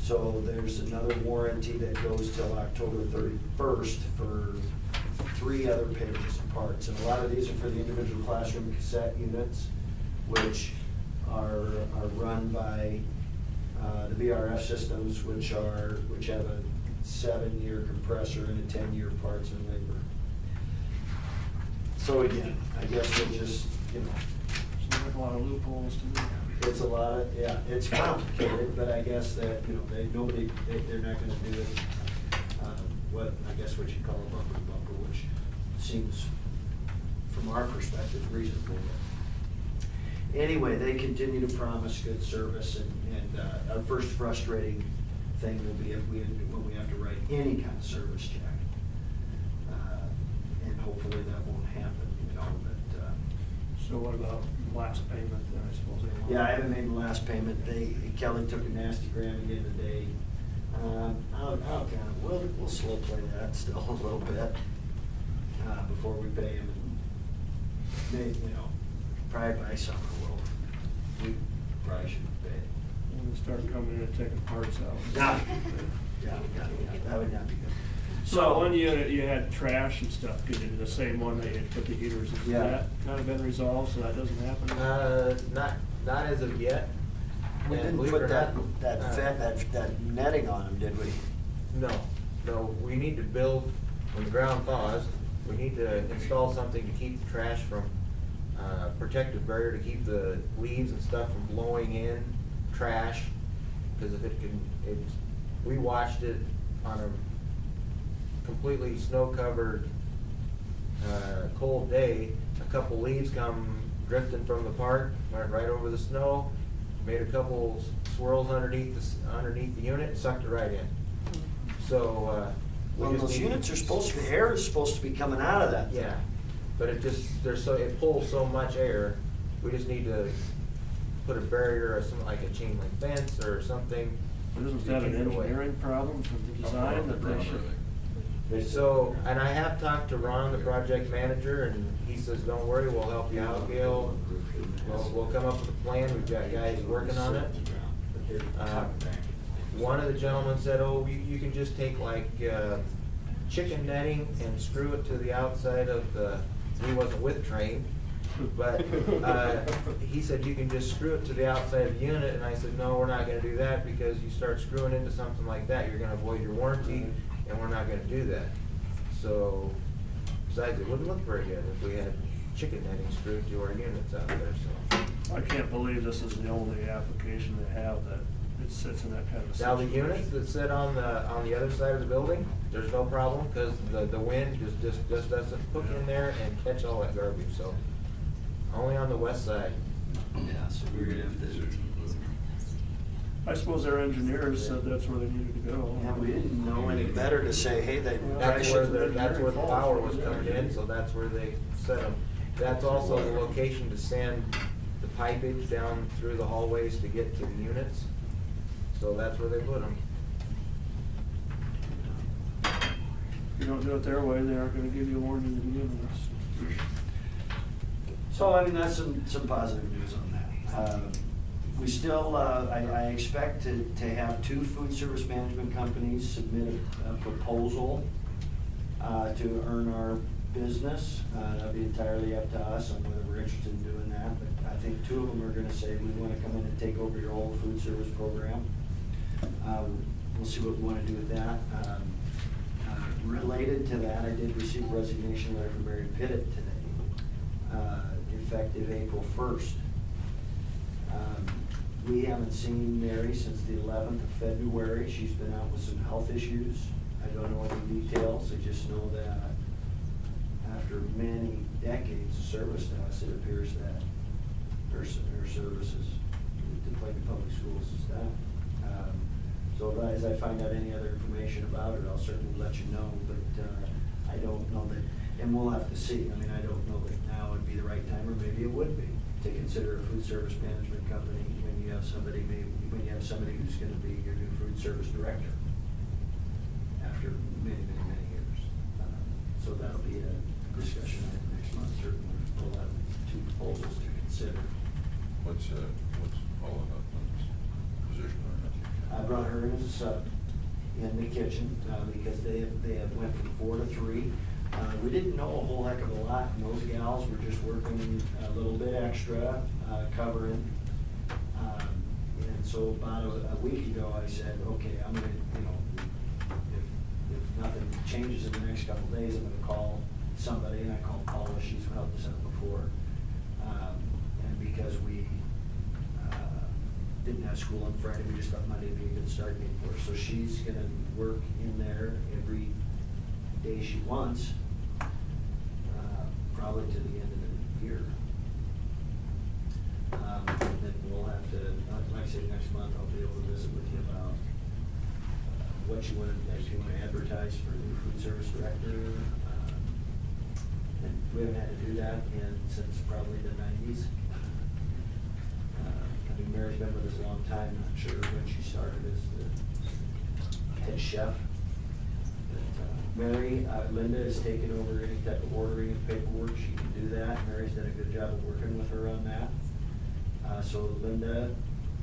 So there's another warranty that goes till October 31st for 3 other pages of parts. And a lot of these are for the individual classroom cassette units, which are run by the VRF systems, which have a 7-year compressor and a 10-year parts and labor. So again, I guess we'll just, Seems like a lot of loopholes to me. it's a lot of, it's complicated, but I guess that, they're not gonna do it, what you call a bumper to bumper, which seems, from our perspective, reasonable. Anyway, they continue to promise good service, and our first frustrating thing will be when we have to write any kind of service check. And hopefully that won't happen, but. So what about the last payment then, I suppose they want? Yeah, I haven't made the last payment. Kelly took a nasty gram again today. We'll slow play that still a little bit, before we pay him, and probably by summer we probably should pay it. When they start coming in and taking parts out. Yeah, that would not be good. So one unit, you had trash and stuff get into the same one they had put the heaters in. Has Yeah. that kind of been resolved, so that doesn't happen? Not as of yet. We And didn't believe it put or that not, that netting on them, did we? No, we need to build, when the ground thaws, we need to install something to keep the trash from, protective barrier to keep the leaves and stuff from blowing in trash. Because if we watched it on a completely snow-covered, cold day, a couple leaves come drifting from the park, went right over the snow, made a couple swirls underneath the unit, sucked it right in. So, Well, those units are air is supposed to be coming out of that thing. Yeah, but it pulls so much air, we just need to put a barrier or something like a chain link fence or something. Isn't to that an keep it away. engineering problem from the design that they should? So, and I have talked to Ron, the project manager, and he says, don't worry, we'll help you out, Gail. We'll come up with a plan, we've got guys working on it. One of the gentlemen said, oh, you can just take like chicken netting and screw it to the outside of he wasn't with Train, but he said you can just screw it to the outside of the unit, and I said, no, we're not gonna do that, because you start screwing into something like that, you're gonna void your warranty, and we're not gonna do that. So, besides, it wouldn't look very good if we had chicken netting screwed to our units out there, so. I can't believe this is the only application they have that it sits in that kind of. Now, the situation. units that sit on the other side of the building, there's no problem, cause the wind just doesn't hook in there and catch all that garbage, so. Only on the west side. Yeah, so we're gonna have to. I suppose our engineers said that's where they needed to go. Yeah, we didn't know any better to say, hey, they probably That's where should. that's where the power was coming in, so that's where they set them. That's also the location to send the pipage down through the hallways to get to the units. So that's where they put them. If you don't do it their way, they aren't gonna give you a warning to begin with. So, I mean, that's some positive news on that. We still, I expect to have 2 food service management companies submit a proposal to earn our business. That'll be entirely up to us on whether we're interested in doing that. But I think 2 of them are gonna say, we wanna come in and take over your whole food service program. We'll see what we wanna do with that. Related to that, I did receive a resignation letter from Mary Pittet today, effective April 1st. We haven't seen Mary since the 11th of February. She's been out with some health issues. I don't know any details. I just know that after many decades of service to us, it appears that her services to Plainview Public Schools is done. So as I find out any other information about it, I'll certainly let you know, but I don't know that, and we'll have to see. I mean, I don't know that now would be the right time, or maybe it would be, to consider a food service management company when you have somebody, who's gonna be your new food service director after many years. So that'll be a discussion item next month, certainly. We'll have 2 proposals to consider. What's all about this position or not? I brought her in as a sub in the kitchen, because they have went from 4 to 3. We didn't know a whole heck of a lot, and those gals were just working a little bit extra, covering. And so about a week ago, I said, okay, I'm gonna, if nothing changes in the next couple of days, I'm gonna call somebody, and I called Paula, she's helped us out before. And because we didn't have school on Friday, we just thought Monday would be a good start date for her. So she's gonna work in there every day she wants, probably to the end of the year. And then we'll have to, like I said, next month, I'll be able to visit with you about what you want, if you want to advertise for a new food service director. And we haven't had to do that since probably the 90s. I mean, Mary's been with us a long time, not sure when she started as the head chef. Mary, Linda has taken over any type of ordering of paperwork, she can do that. Mary's done a good job of working with her on that. So Linda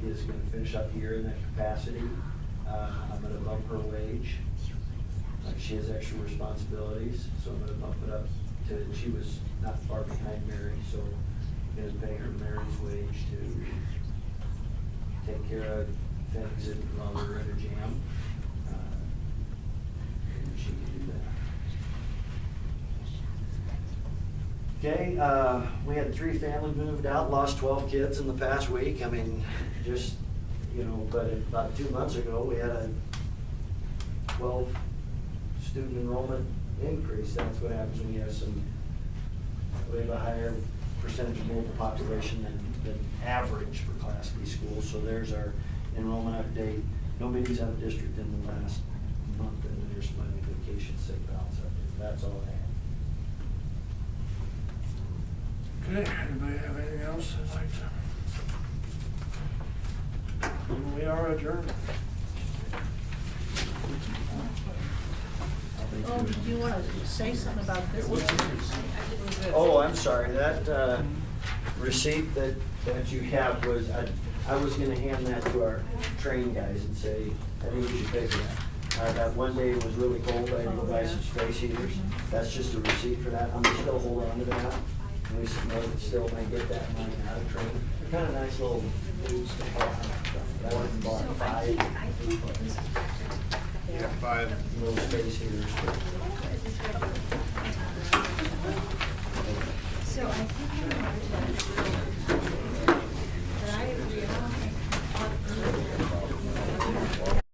is gonna finish up the year in that capacity. I'm gonna bump her wage. She has extra responsibilities, so I'm gonna bump it up to, she was not far behind Mary, so I'm gonna pay her Mary's wage to take care of things while we're in a jam. She can do that. Okay, we had 3 families moved out, lost 12 kids in the past week. I mean, just, but about 2 months ago, we had a 12 student enrollment increase. That's what happens when you have we have a higher percentage of local population than average for Class B schools. So there's our enrollment update. Nobody's out of district in the last month, and then there's plenty of vacation sick balance up there. That's all I have. Okay, anybody have anything else they'd like to? And we are adjourned. Oh, do you want to say something about this? Oh, I'm sorry, that receipt that you have was, I was gonna hand that to our train guys and say, I think we should pay for that. That one day it was really cold, I had to go buy some space heaters. That's just a receipt for that. I'm gonna still hold on to that. And we still may get that money out of train. They're kinda nice little boots to have. I went and bought 5. Yeah, 5. Little space heaters. So I think